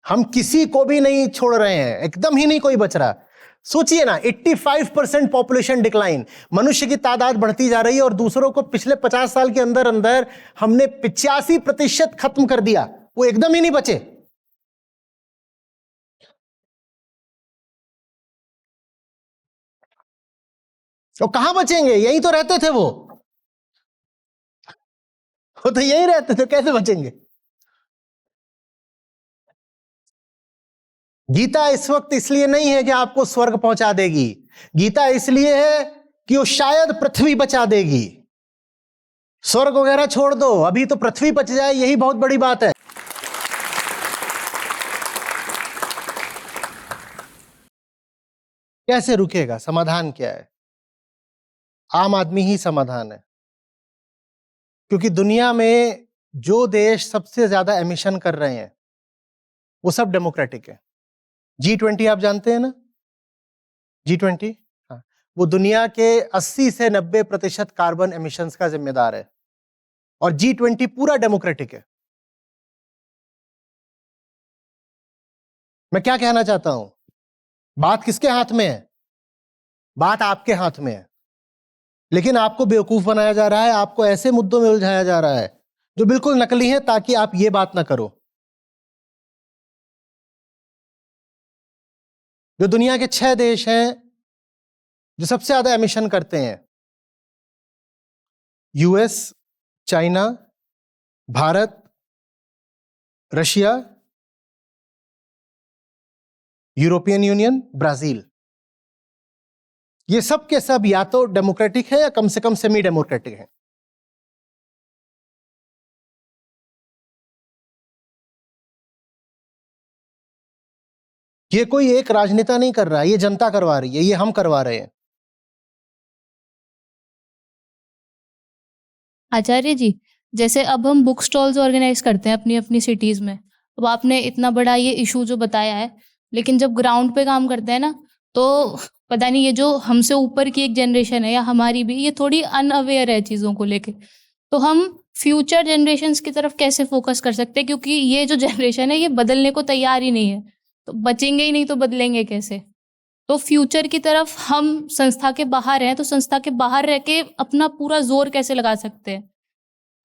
हम किसी को भी नहीं छोड़ रहे हैं, एकदम ही नहीं कोई बच रहा। सोचिए ना, 85% पॉपुलेशन डिक्लाइन, मनुष्य की तादाद बढ़ती जा रही है और दूसरों को पिछले 50 साल के अंदर अंदर हमने 85% खत्म कर दिया, वो एकदम ही नहीं बचे। और कहां बचेंगे? यही तो रहते थे वो तो यही रहते थे, कैसे बचेंगे? गीता इस वक्त इसलिए नहीं है कि आपको स्वर्ग पहुंचा देगी, गीता इसलिए है कि वो शायद पृथ्वी बचा देगी। स्वर्ग वगैरह छोड़ दो, अभी तो पृथ्वी बच जाए, यही बहुत बड़ी बात है। कैसे रुकेगा? समाधान क्या है? आम आदमी ही समाधान है, क्योंकि दुनिया में जो देश सबसे ज्यादा एमिशन कर रहे हैं वो सब डेमोक्रेटिक है। G20 आप जानते हैं ना? G20, हाँ, वो दुनिया के 80 से 90% कार्बन एमिशंस का जिम्मेदार है और G20 पूरा डेमोक्रेटिक है। मैं क्या कहना चाहता हूं? बात किसके हाथ में है? बात आपके हाथ में है, लेकिन आपको बेवकूफ बनाया जा रहा है, आपको ऐसे मुद्दों में उलझाया जा रहा है जो बिल्कुल नकली है, ताकि आप ये बात ना करो। जो दुनिया के 6 देश हैं जो सबसे ज्यादा एमिशन करते हैं, US, China, Bharat, Russia, European union, Brazil, ये सब के सब या तो डेमोक्रेटिक है या कम से कम सेमी डेमोक्रेटिक है। ये कोई एक राजनेता नहीं कर रहा है, ये जनता करवा रही है, ये हम करवा रहे हैं। आचार्य जी, जैसे अब हम बुक स्टॉल्स ऑर्गेनाइज करते हैं अपनी अपनी सिटीज में, अब आपने इतना बड़ा ये इशू जो बताया है, लेकिन जब ग्राउंड पे काम करते हैं ना, तो पता नहीं ये जो हमसे ऊपर की एक जनरेशन है या हमारी भी, ये थोड़ी अनअवेयर है चीज़ों को लेके। तो हम फ्यूचर जनरेशन्स की तरफ कैसे फोकस कर सकते हैं, क्योंकि ये जो जनरेशन है ये बदलने को तैयार ही नहीं है, तो बचेंगे ही नहीं तो बदलेंगे कैसे? तो फ्यूचर की तरफ हम संस्था के बाहर हैं, तो संस्था के बाहर रह के अपना पूरा जोर कैसे लगा सकते हैं?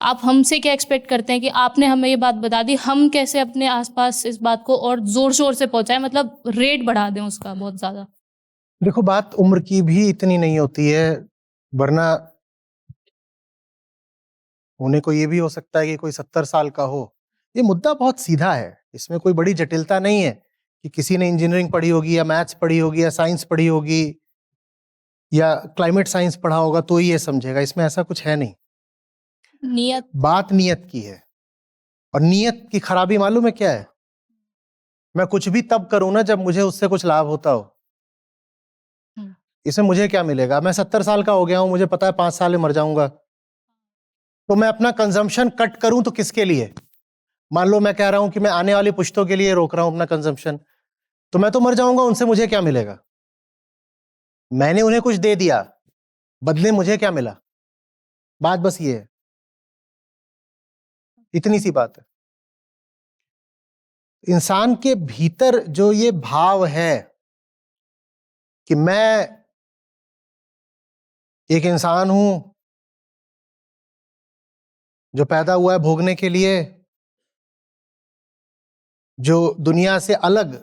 आप हमसे क्या एक्सपेक्ट करते हैं कि आपने हमें ये बात बता दी, हम कैसे अपने आसपास इस बात को और जोर शोर से पहुंचाएं, मतलब रेट बढ़ा दें उसका बहुत ज्यादा? देखो, बात उम्र की भी इतनी नहीं होती है, वरना होने को ये भी हो सकता है कि कोई 70 साल का हो। ये मुद्दा बहुत सीधा है, इसमें कोई बड़ी जटिलता नहीं है कि किसी ने इंजीनियरिंग पढ़ी होगी या मैथ्स पढ़ी होगी या साइंस पढ़ी होगी या क्लाइमेट साइंस पढ़ा होगा तो ही ये समझेगा, इसमें ऐसा कुछ है नहीं। नियत, बात नियत की है, और नियत की खराबी मालूम है क्या है? मैं कुछ भी तब करूं ना जब मुझे उससे कुछ लाभ होता हो। इसमें मुझे क्या मिलेगा? मैं 70 साल का हो गया हूं, मुझे पता है 5 साल में मर जाऊंगा, तो मैं अपना कंजम्पशन कट करूं तो किसके लिए? मान लो मैं कह रहा हूं कि मैं आने वाली पुश्तों के लिए रोक रहा हूं अपना कंजम्पशन, तो मैं तो मर जाऊंगा, उनसे मुझे क्या मिलेगा? मैंने उन्हें कुछ दे दिया, बदले मुझे क्या मिला? बात बस ये है, इतनी सी बात है। इंसान के भीतर जो ये भाव है कि मैं एक इंसान हूं जो पैदा हुआ है भोगने के लिए, जो दुनिया से अलग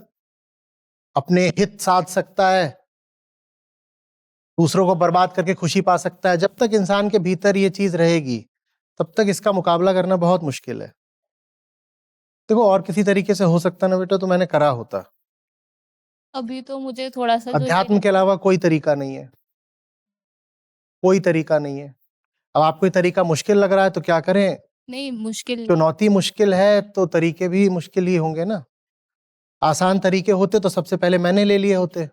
अपने हित साध सकता है, दूसरों को बर्बाद करके खुशी पा सकता है, जब तक इंसान के भीतर ये चीज रहेगी तब तक इसका मुकाबला करना बहुत मुश्किल है। देखो, और किसी तरीके से हो सकता ना बेटा तो मैंने करा होता। अभी तो मुझे थोड़ा सा अध्यात्म के अलावा कोई तरीका नहीं है, कोई तरीका नहीं है। अब आपको ये तरीका मुश्किल लग रहा है तो क्या करें? नहीं, मुश्किल चुनौती मुश्किल है तो तरीके भी मुश्किल ही होंगे ना। आसान तरीके होते तो सबसे पहले मैंने ले लिए होते।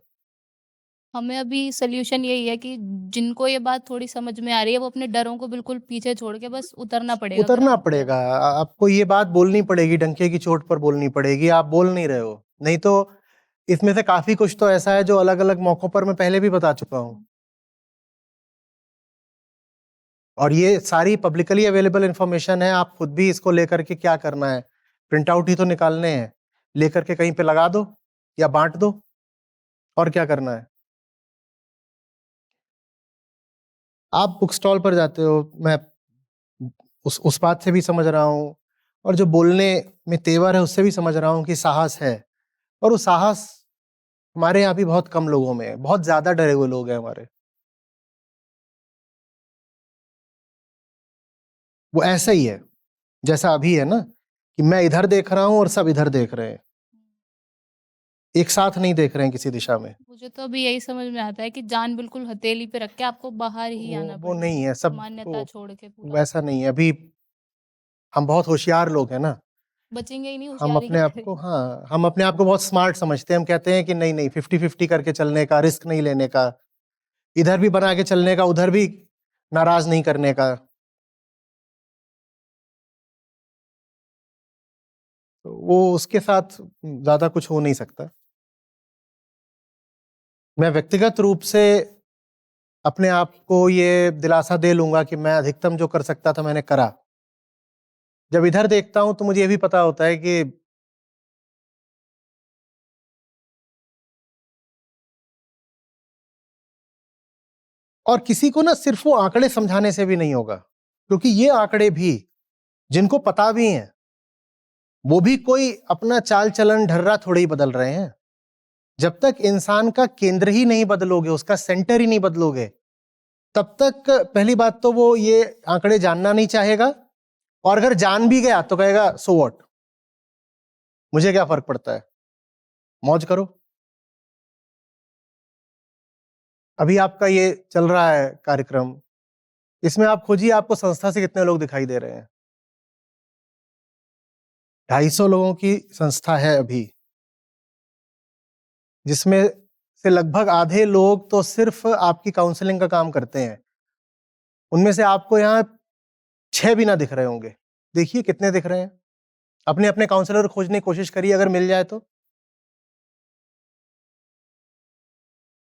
हमें अभी सोल्यूशन यही है कि जिनको ये बात थोड़ी समझ में आ रही है वो अपने डरों को बिल्कुल पीछे छोड़ के बस उतरना पड़ेगा। उतरना पड़ेगा, आपको ये बात बोलनी पड़ेगी, डंके की चोट पर बोलनी पड़ेगी। आप बोल नहीं रहे हो, नहीं तो इसमें से काफी कुछ तो ऐसा है जो अलग अलग मौकों पर मैं पहले भी बता चुका हूं, और ये सारी पब्लिकली अवेलेबल इंफॉर्मेशन है। आप खुद भी इसको लेकर के क्या करना है, प्रिंट आउट ही तो निकालने हैं, लेकर के कहीं पे लगा दो या बांट दो, और क्या करना है। आप बुक स्टॉल पर जाते हो, मैं उस बात से भी समझ रहा हूँ, और जो बोलने में तेवर है उससे भी समझ रहा हूँ कि साहस है, और वो साहस हमारे यहाँ भी बहुत कम लोगों में है, बहुत ज्यादा डरे हुए लोग हैं हमारे। वो ऐसा ही है जैसा अभी है ना, कि मैं इधर देख रहा हूँ और सब इधर देख रहे हैं, एक साथ नहीं देख रहे हैं किसी दिशा में। मुझे तो अभी यही समझ में आता है कि जान बिल्कुल हथेली पे रख के आपको बाहर ही आना वो पड़ेगा, नहीं है, सब मान्यता छोड़ के पूरा। वैसा नहीं है। अभी हम बहुत होशियार लोग हैं ना, बचेंगे ही नहीं, हम होशियारी अपने क्या आप को, करेंगे। हाँ, हम अपने आप को बहुत स्मार्ट समझते हैं। हम कहते हैं कि नहीं नहीं, 50-50 करके चलने का, रिस्क नहीं लेने का, इधर भी बना के चलने का, उधर भी नाराज नहीं करने का। तो वो उसके साथ ज्यादा कुछ हो नहीं सकता। मैं व्यक्तिगत रूप से अपने आप को ये दिलासा दे लूंगा कि मैं अधिकतम जो कर सकता था मैंने करा। जब इधर देखता हूं तो मुझे ये भी पता होता है कि और किसी को ना सिर्फ वो आंकड़े समझाने से भी नहीं होगा, क्योंकि ये आंकड़े भी जिनको पता भी हैं, वो भी कोई अपना चाल चलन ढर्रा थोड़े ही बदल रहे हैं। जब तक इंसान का केंद्र ही नहीं बदलोगे, उसका सेंटर ही नहीं बदलोगे, तब तक पहली बात तो वो ये आंकड़े जानना नहीं चाहेगा, और अगर जान भी गया तो कहेगा सो व्हाट, मुझे क्या फर्क पड़ता है, मौज करो। अभी आपका ये चल रहा है कार्यक्रम, इसमें आप खोजिए आपको संस्था से कितने लोग दिखाई दे रहे हैं। 250 लोगों की संस्था है अभी, जिसमें से लगभग आधे लोग तो सिर्फ आपकी काउंसलिंग का काम करते हैं। उनमें से आपको यहाँ 6 भी ना दिख रहे होंगे। देखिए कितने दिख रहे हैं, अपने अपने काउंसलर खोजने की कोशिश करिए, अगर मिल जाए तो।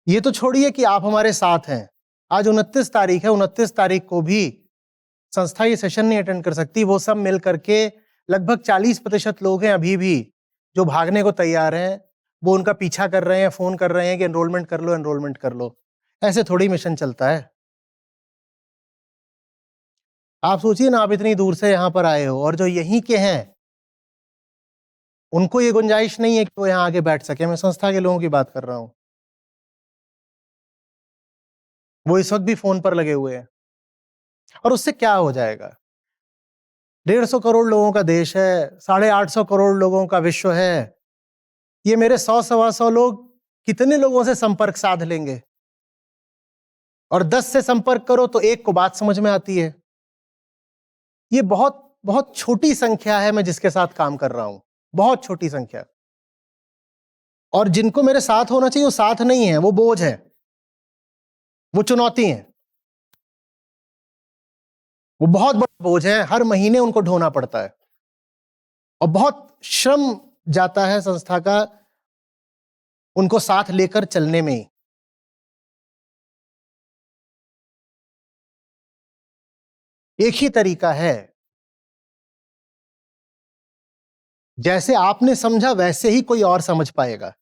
ये तो छोड़िए कि आप हमारे साथ हैं। आज 29 तारीख है, 29 तारीख को भी संस्था ये सेशन नहीं अटेंड कर सकती। वो सब मिल करके लगभग 40% लोग हैं अभी भी जो भागने को तैयार हैं। वो उनका पीछा कर रहे हैं, फोन कर रहे हैं कि एनरोलमेंट कर लो, एनरोलमेंट कर लो। ऐसे थोड़ी मिशन चलता है। आप सोचिए ना, आप इतनी दूर से यहां पर आए हो, और जो यहीं के हैं उनको ये गुंजाइश नहीं है कि वो यहां आगे बैठ सके। मैं संस्था के लोगों की बात कर रहा हूं, वो इस वक्त भी फोन पर लगे हुए हैं। और उससे क्या हो जाएगा? 150 करोड़ लोगों का देश है, 850 करोड़ लोगों का विश्व है। ये मेरे 100-125 लोग कितने लोगों से संपर्क साध लेंगे? और 10 से संपर्क करो तो एक को बात समझ में आती है। ये बहुत बहुत छोटी संख्या है मैं जिसके साथ काम कर रहा हूं, बहुत छोटी संख्या। और जिनको मेरे साथ होना चाहिए वो साथ नहीं है, वो बोझ है, वो चुनौती है, वो बहुत बड़ा बोझ है। हर महीने उनको ढोना पड़ता है और बहुत श्रम जाता है संस्था का उनको साथ लेकर चलने में ही। एक ही तरीका है, जैसे आपने समझा वैसे ही कोई और समझ पाएगा।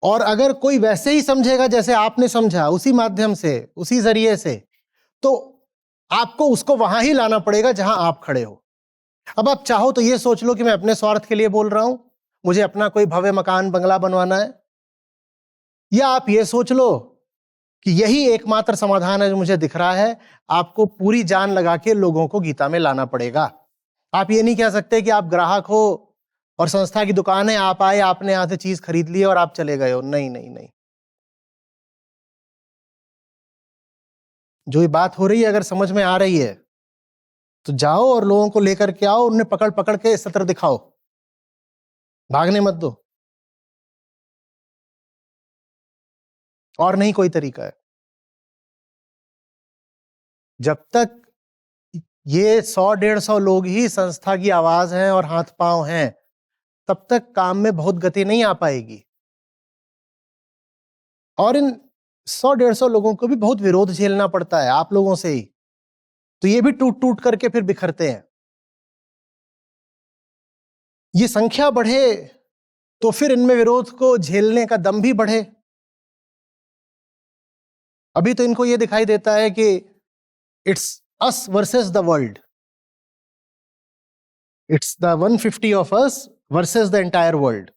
और अगर कोई वैसे ही समझेगा जैसे आपने समझा, उसी माध्यम से, उसी जरिए से, तो आपको उसको वहां ही लाना पड़ेगा जहां आप खड़े हो। अब आप चाहो तो ये सोच लो कि मैं अपने स्वार्थ के लिए बोल रहा हूं, मुझे अपना कोई भव्य मकान बंगला बनवाना है, या आप ये सोच लो कि यही एकमात्र समाधान है जो मुझे दिख रहा है। आपको पूरी जान लगा के लोगों को गीता में लाना पड़ेगा। आप ये नहीं कह सकते कि आप ग्राहक हो और संस्था की दुकान है, आप आए, आपने यहां से चीज खरीद ली और आप चले गए हो। नहीं नहीं नहीं, जो ये बात हो रही है अगर समझ में आ रही है तो जाओ और लोगों को लेकर के आओ, उन्हें पकड़ पकड़ के सत्र दिखाओ, भागने मत दो। और नहीं कोई तरीका है। जब तक ये 100-150 लोग ही संस्था की आवाज हैं और हाथ पांव हैं, तब तक काम में बहुत गति नहीं आ पाएगी। और इन 100-150 लोगों को भी बहुत विरोध झेलना पड़ता है आप लोगों से ही, तो ये भी टूट टूट करके फिर बिखरते हैं। ये संख्या बढ़े तो फिर इनमें विरोध को झेलने का दम भी बढ़े। अभी तो इनको ये दिखाई देता है कि it's us versus the world, it's the 150 of us versus the entire world,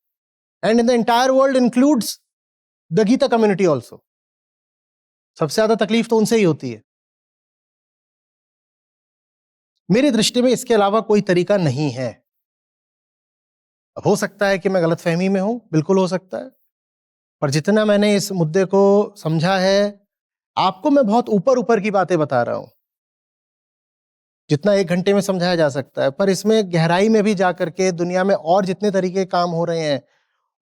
and in the entire world includes the Gita community also. सबसे ज्यादा तकलीफ तो उनसे ही होती है। मेरी दृष्टि में इसके अलावा कोई तरीका नहीं है। हो सकता है कि मैं गलतफहमी में हूं, बिल्कुल हो सकता है, पर जितना मैंने इस मुद्दे को समझा है, आपको मैं बहुत ऊपर ऊपर की बातें बता रहा हूं, जितना 1 घंटे में समझाया जा सकता है, पर इसमें गहराई में भी जाकर के दुनिया में और जितने तरीके काम हो रहे हैं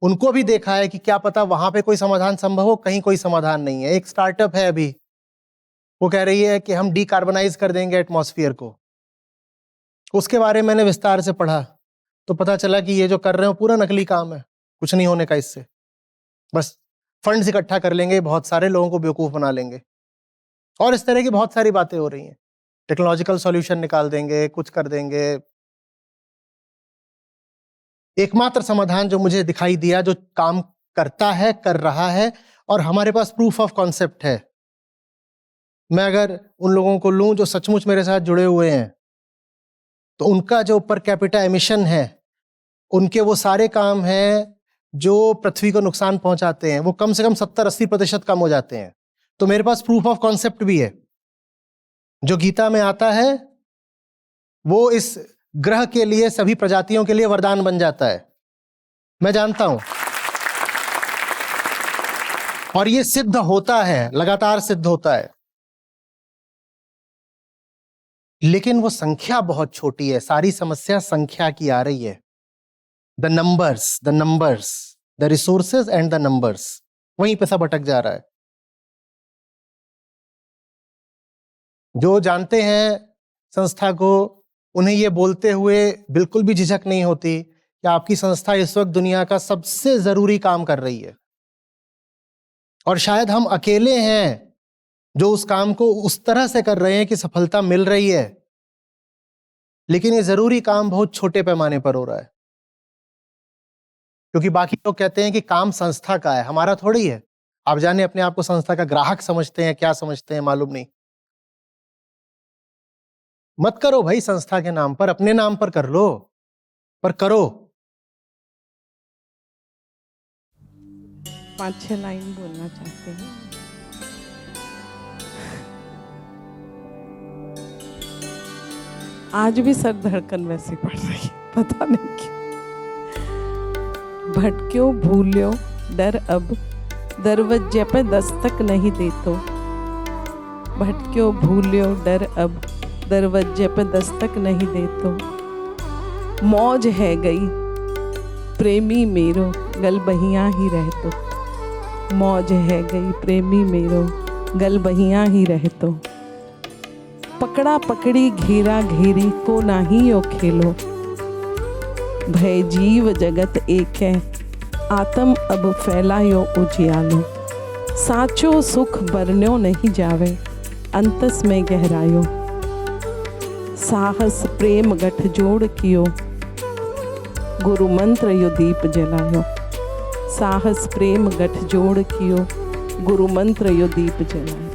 उनको भी देखा है कि क्या पता वहां पे कोई समाधान संभव हो, कहीं कोई समाधान नहीं है। एक स्टार्टअप है अभी, वो कह रही है कि हम डीकार्बनाइज कर देंगे एटमॉस्फेयर को। उसके बारे में मैंने विस्तार से पढ़ा तो पता चला कि ये जो कर रहे हो पूरा नकली काम है, कुछ नहीं होने का इससे। बस फंड्स इकट्ठा कर लेंगे, बहुत सारे लोगों को बेवकूफ बना लेंगे, और इस तरह की बहुत सारी बातें हो रही हैं। टेक्नोलॉजिकल सॉल्यूशन निकाल देंगे, कुछ कर देंगे। एकमात्र समाधान जो मुझे दिखाई दिया, जो काम करता है, कर रहा है, और हमारे पास प्रूफ ऑफ कॉन्सेप्ट है। मैं अगर उन लोगों को लूं जो सचमुच मेरे साथ जुड़े हुए हैं, तो उनका जो पर कैपिटा एमिशन है, उनके वो सारे काम हैं जो पृथ्वी को नुकसान पहुंचाते हैं, वो कम से कम 70-80% कम हो जाते हैं। तो मेरे पास प्रूफ ऑफ कॉन्सेप्ट भी है। जो गीता में आता है वो इस ग्रह के लिए, सभी प्रजातियों के लिए वरदान बन जाता है, मैं जानता हूं। और ये सिद्ध होता है, लगातार सिद्ध होता है। लेकिन वो संख्या बहुत छोटी है, सारी समस्या संख्या की आ रही है। The numbers, the resources and the numbers, वहीं पे सब अटक जा रहा है। जो जानते हैं संस्था को, उन्हें ये बोलते हुए बिल्कुल भी झिझक नहीं होती कि आपकी संस्था इस वक्त दुनिया का सबसे जरूरी काम कर रही है, और शायद हम अकेले हैं जो उस काम को उस तरह से कर रहे हैं कि सफलता मिल रही है। लेकिन ये जरूरी काम बहुत छोटे पैमाने पर हो रहा है, क्योंकि बाकी लोग कहते हैं कि काम संस्था का है, हमारा थोड़ी है। आप जाने अपने आप को संस्था का ग्राहक समझते हैं, क्या समझते हैं मालूम नहीं। मत करो भाई संस्था के नाम पर, अपने नाम पर कर लो, पर करो। 5-6 लाइन बोलना चाहते हैं। आज भी सर धड़कन वैसी पड़ रही है, पता नहीं क्यों। भटक्यो भूल्यो डर अब, दरवाजे पे दस्तक नहीं देतो। भटक्यो भूल्यो डर अब, दरवाजे पे दस्तक नहीं देतो। मौज है गई प्रेमी मेरो, गल बहियां ही रहतो। मौज है गई प्रेमी मेरो, गल बहियां ही रहतो। पकड़ा पकड़ी घेरा घेरी को नाही यो खेलो। भय जीव जगत एक है, आत्म अब फैलायो उजियालो। साचो सुख बरन्यो नहीं जावे, अंतस में गहरायो। साहस प्रेम गठ जोड़ कियो, गुरु मंत्र यो दीप जलायो। साहस प्रेम गठ जोड़ कियो, गुरु मंत्र यो दीप जलायो।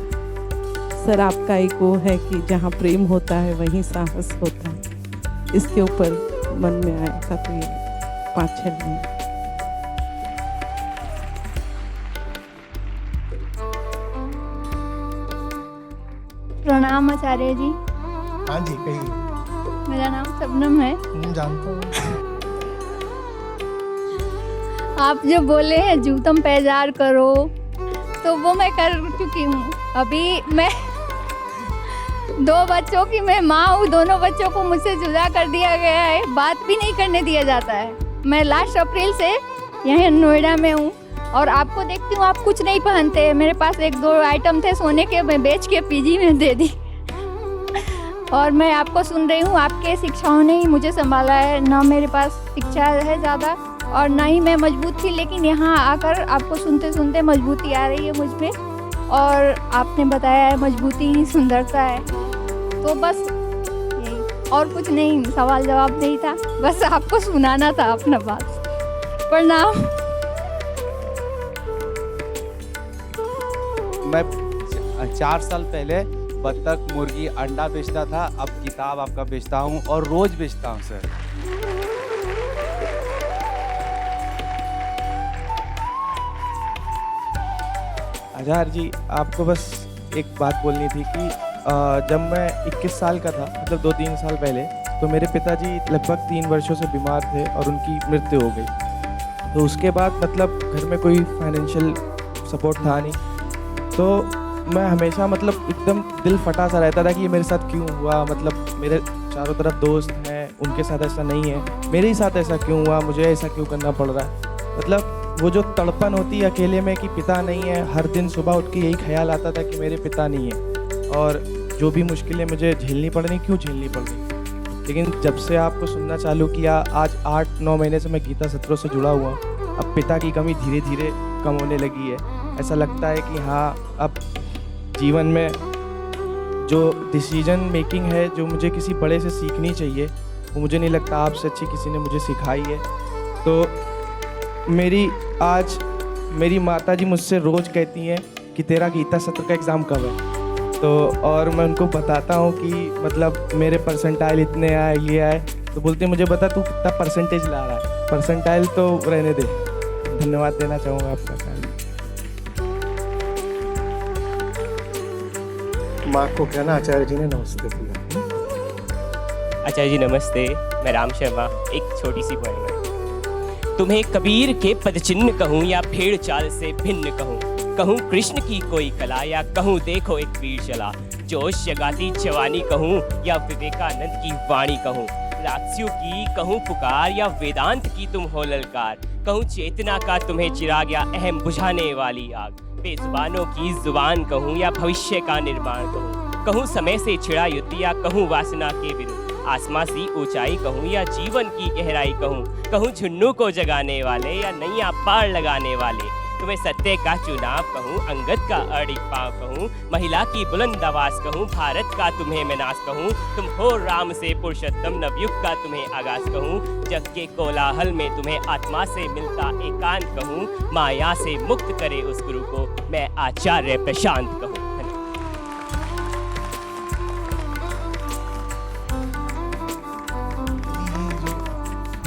सर आपका एक वो है कि जहाँ प्रेम होता है वहीं साहस होता है। इसके ऊपर मन में आया था तो ये 5-6 दिन। प्रणाम आचार्य जी। हाँ जी, कहिए। मेरा नाम शबनम है। जानता हूँ। आप जो बोले हैं जूतम पैजार करो, तो वो मैं कर चुकी हूँ। अभी मैं 2 बच्चों की मैं माँ हूँ, दोनों बच्चों को मुझसे जुदा कर दिया गया है, बात भी नहीं करने दिया जाता है। मैं लास्ट अप्रैल से यहीं नोएडा में हूँ और आपको देखती हूँ, आप कुछ नहीं पहनते। मेरे पास 1-2 आइटम थे सोने के, मैं बेच के पीजी में दे दी। और मैं आपको सुन रही हूँ, आपके शिक्षाओं ने ही मुझे संभाला है। ना मेरे पास शिक्षा है ज़्यादा और ना ही मैं मजबूत थी, लेकिन यहाँ आकर आपको सुनते सुनते मजबूती आ रही है मुझ पर। और आपने बताया है मजबूती ही सुंदरता है। तो बस यही, और कुछ नहीं, सवाल जवाब नहीं था, बस आपको सुनाना था अपना बात। प्रणाम। मैं 4 साल पहले बत्तख, मुर्गी, अंडा बेचता था, अब किताब आपका बेचता हूँ और रोज बेचता हूँ सर। अजहर जी, आपको बस एक बात बोलनी थी कि जब मैं 21 साल का था, मतलब 2-3 साल पहले, तो मेरे पिताजी लगभग 3 वर्षों से बीमार थे और उनकी मृत्यु हो गई। तो उसके बाद मतलब घर में कोई फाइनेंशियल सपोर्ट था नहीं, तो मैं हमेशा मतलब एकदम दिल फटा सा रहता था कि ये मेरे साथ क्यों हुआ। मतलब मेरे चारों तरफ दोस्त हैं, उनके साथ ऐसा नहीं है, मेरे ही साथ ऐसा क्यों हुआ, मुझे ऐसा क्यों करना पड़ रहा है। मतलब वो जो तड़पन होती है अकेले में कि पिता नहीं है, हर दिन सुबह उठ के यही ख्याल आता था कि मेरे पिता नहीं है और जो भी मुश्किलें मुझे झेलनी पड़ रही, क्यों झेलनी पड़ रही। लेकिन जब से आपको सुनना चालू किया, आज 8-9 महीने से मैं गीता सत्रों से जुड़ा हुआ, अब पिता की कमी धीरे धीरे कम होने लगी है। ऐसा लगता है कि हाँ, अब जीवन में जो डिसीजन मेकिंग है, जो मुझे किसी बड़े से सीखनी चाहिए, वो मुझे नहीं लगता आपसे अच्छी किसी ने मुझे सिखाई है। तो मेरी माताजी मुझसे रोज़ कहती हैं कि तेरा गीता सत्र का एग्ज़ाम कब है। तो और मैं उनको बताता हूँ कि मतलब मेरे परसेंटाइल इतने आए, ये आए, तो बोलते मुझे बता तू कितना परसेंटेज ला रहा है, परसेंटाइल तो रहने दे। धन्यवाद देना चाहूँगा आपका। माँ को कहना आचार्य जी ने नमस्ते बोला। आचार्य जी नमस्ते, मैं राम शर्मा। एक छोटी सी पोएम है। तुम्हें कबीर के पदचिन्ह कहूँ या भेड़ चाल से भिन्न कहूँ कृष्ण की कोई कला या कहूँ देखो एक वीर चला, जोश जगाती जवानी कहूँ या विवेकानंद की वाणी कहूँ, राक्षियों की कहूँ पुकार या वेदांत की तुम हो ललकार, कहूँ चेतना का तुम्हें चिराग या अहम बुझाने वाली आग, बेजुबानों की जुबान कहूँ या भविष्य का निर्माण कहूँ समय से छिड़ा युद्ध या कहूँ वासना के विरुद्ध, आसमां सी ऊंचाई कहूँ या जीवन की गहराई कहूँ झुन्नू को जगाने वाले या नैया पार लगाने वाले, तुम्हें सत्य का चुनाव कहूँ, अंगद का अड़िग पाँव कहूँ, महिला की बुलंद आवाज कहूँ, भारत का तुम्हें मैं नाश कहूँ, तुम हो राम से पुरुषोत्तम, नवयुग का तुम्हें आगाज कहूँ, जग के कोलाहल में तुम्हें आत्मा से मिलता एकांत कहूँ, माया से मुक्त करे उस गुरु को मैं आचार्य प्रशांत कहूँ।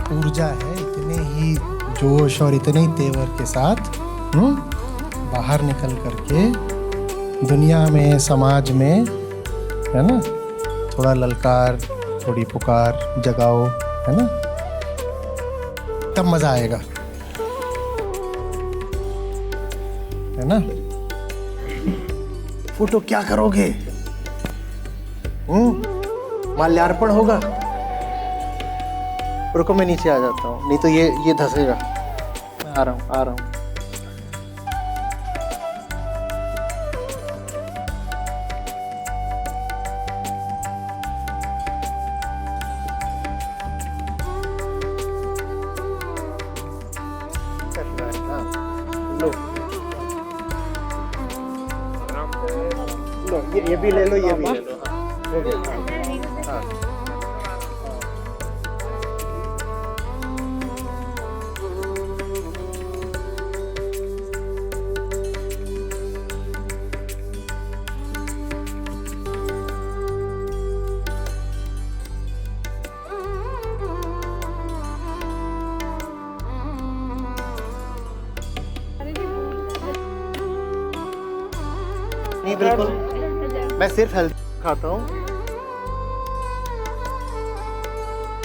ऊर्जा है, इतने ही जोश और इतने ही तेवर के साथ बाहर निकल करके दुनिया में, समाज में, है ना, थोड़ा ललकार, थोड़ी पुकार जगाओ, है ना, तब मजा आएगा, है ना। फोटो क्या करोगे? माल्यार्पण होगा। रुको मैं नीचे आ जाता हूँ, नहीं तो ये धंसेगा। आ रहा हूँ। लो ये भी ले लो, ये भी ले लो। हो गया। हाँ। नहीं बिल्कुल, मैं सिर्फ हेल्थ खाता हूँ,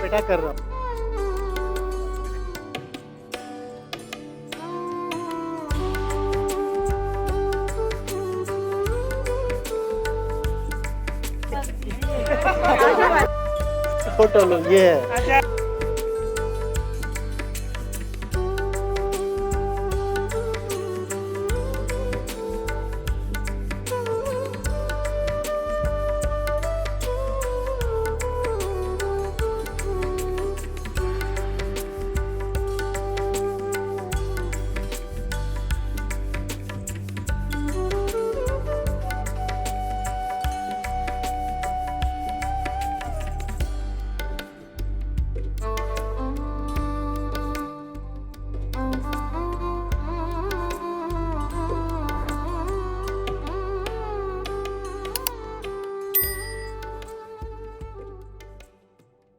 बेटा कर रहा हूँ। फोटो लो, ये है।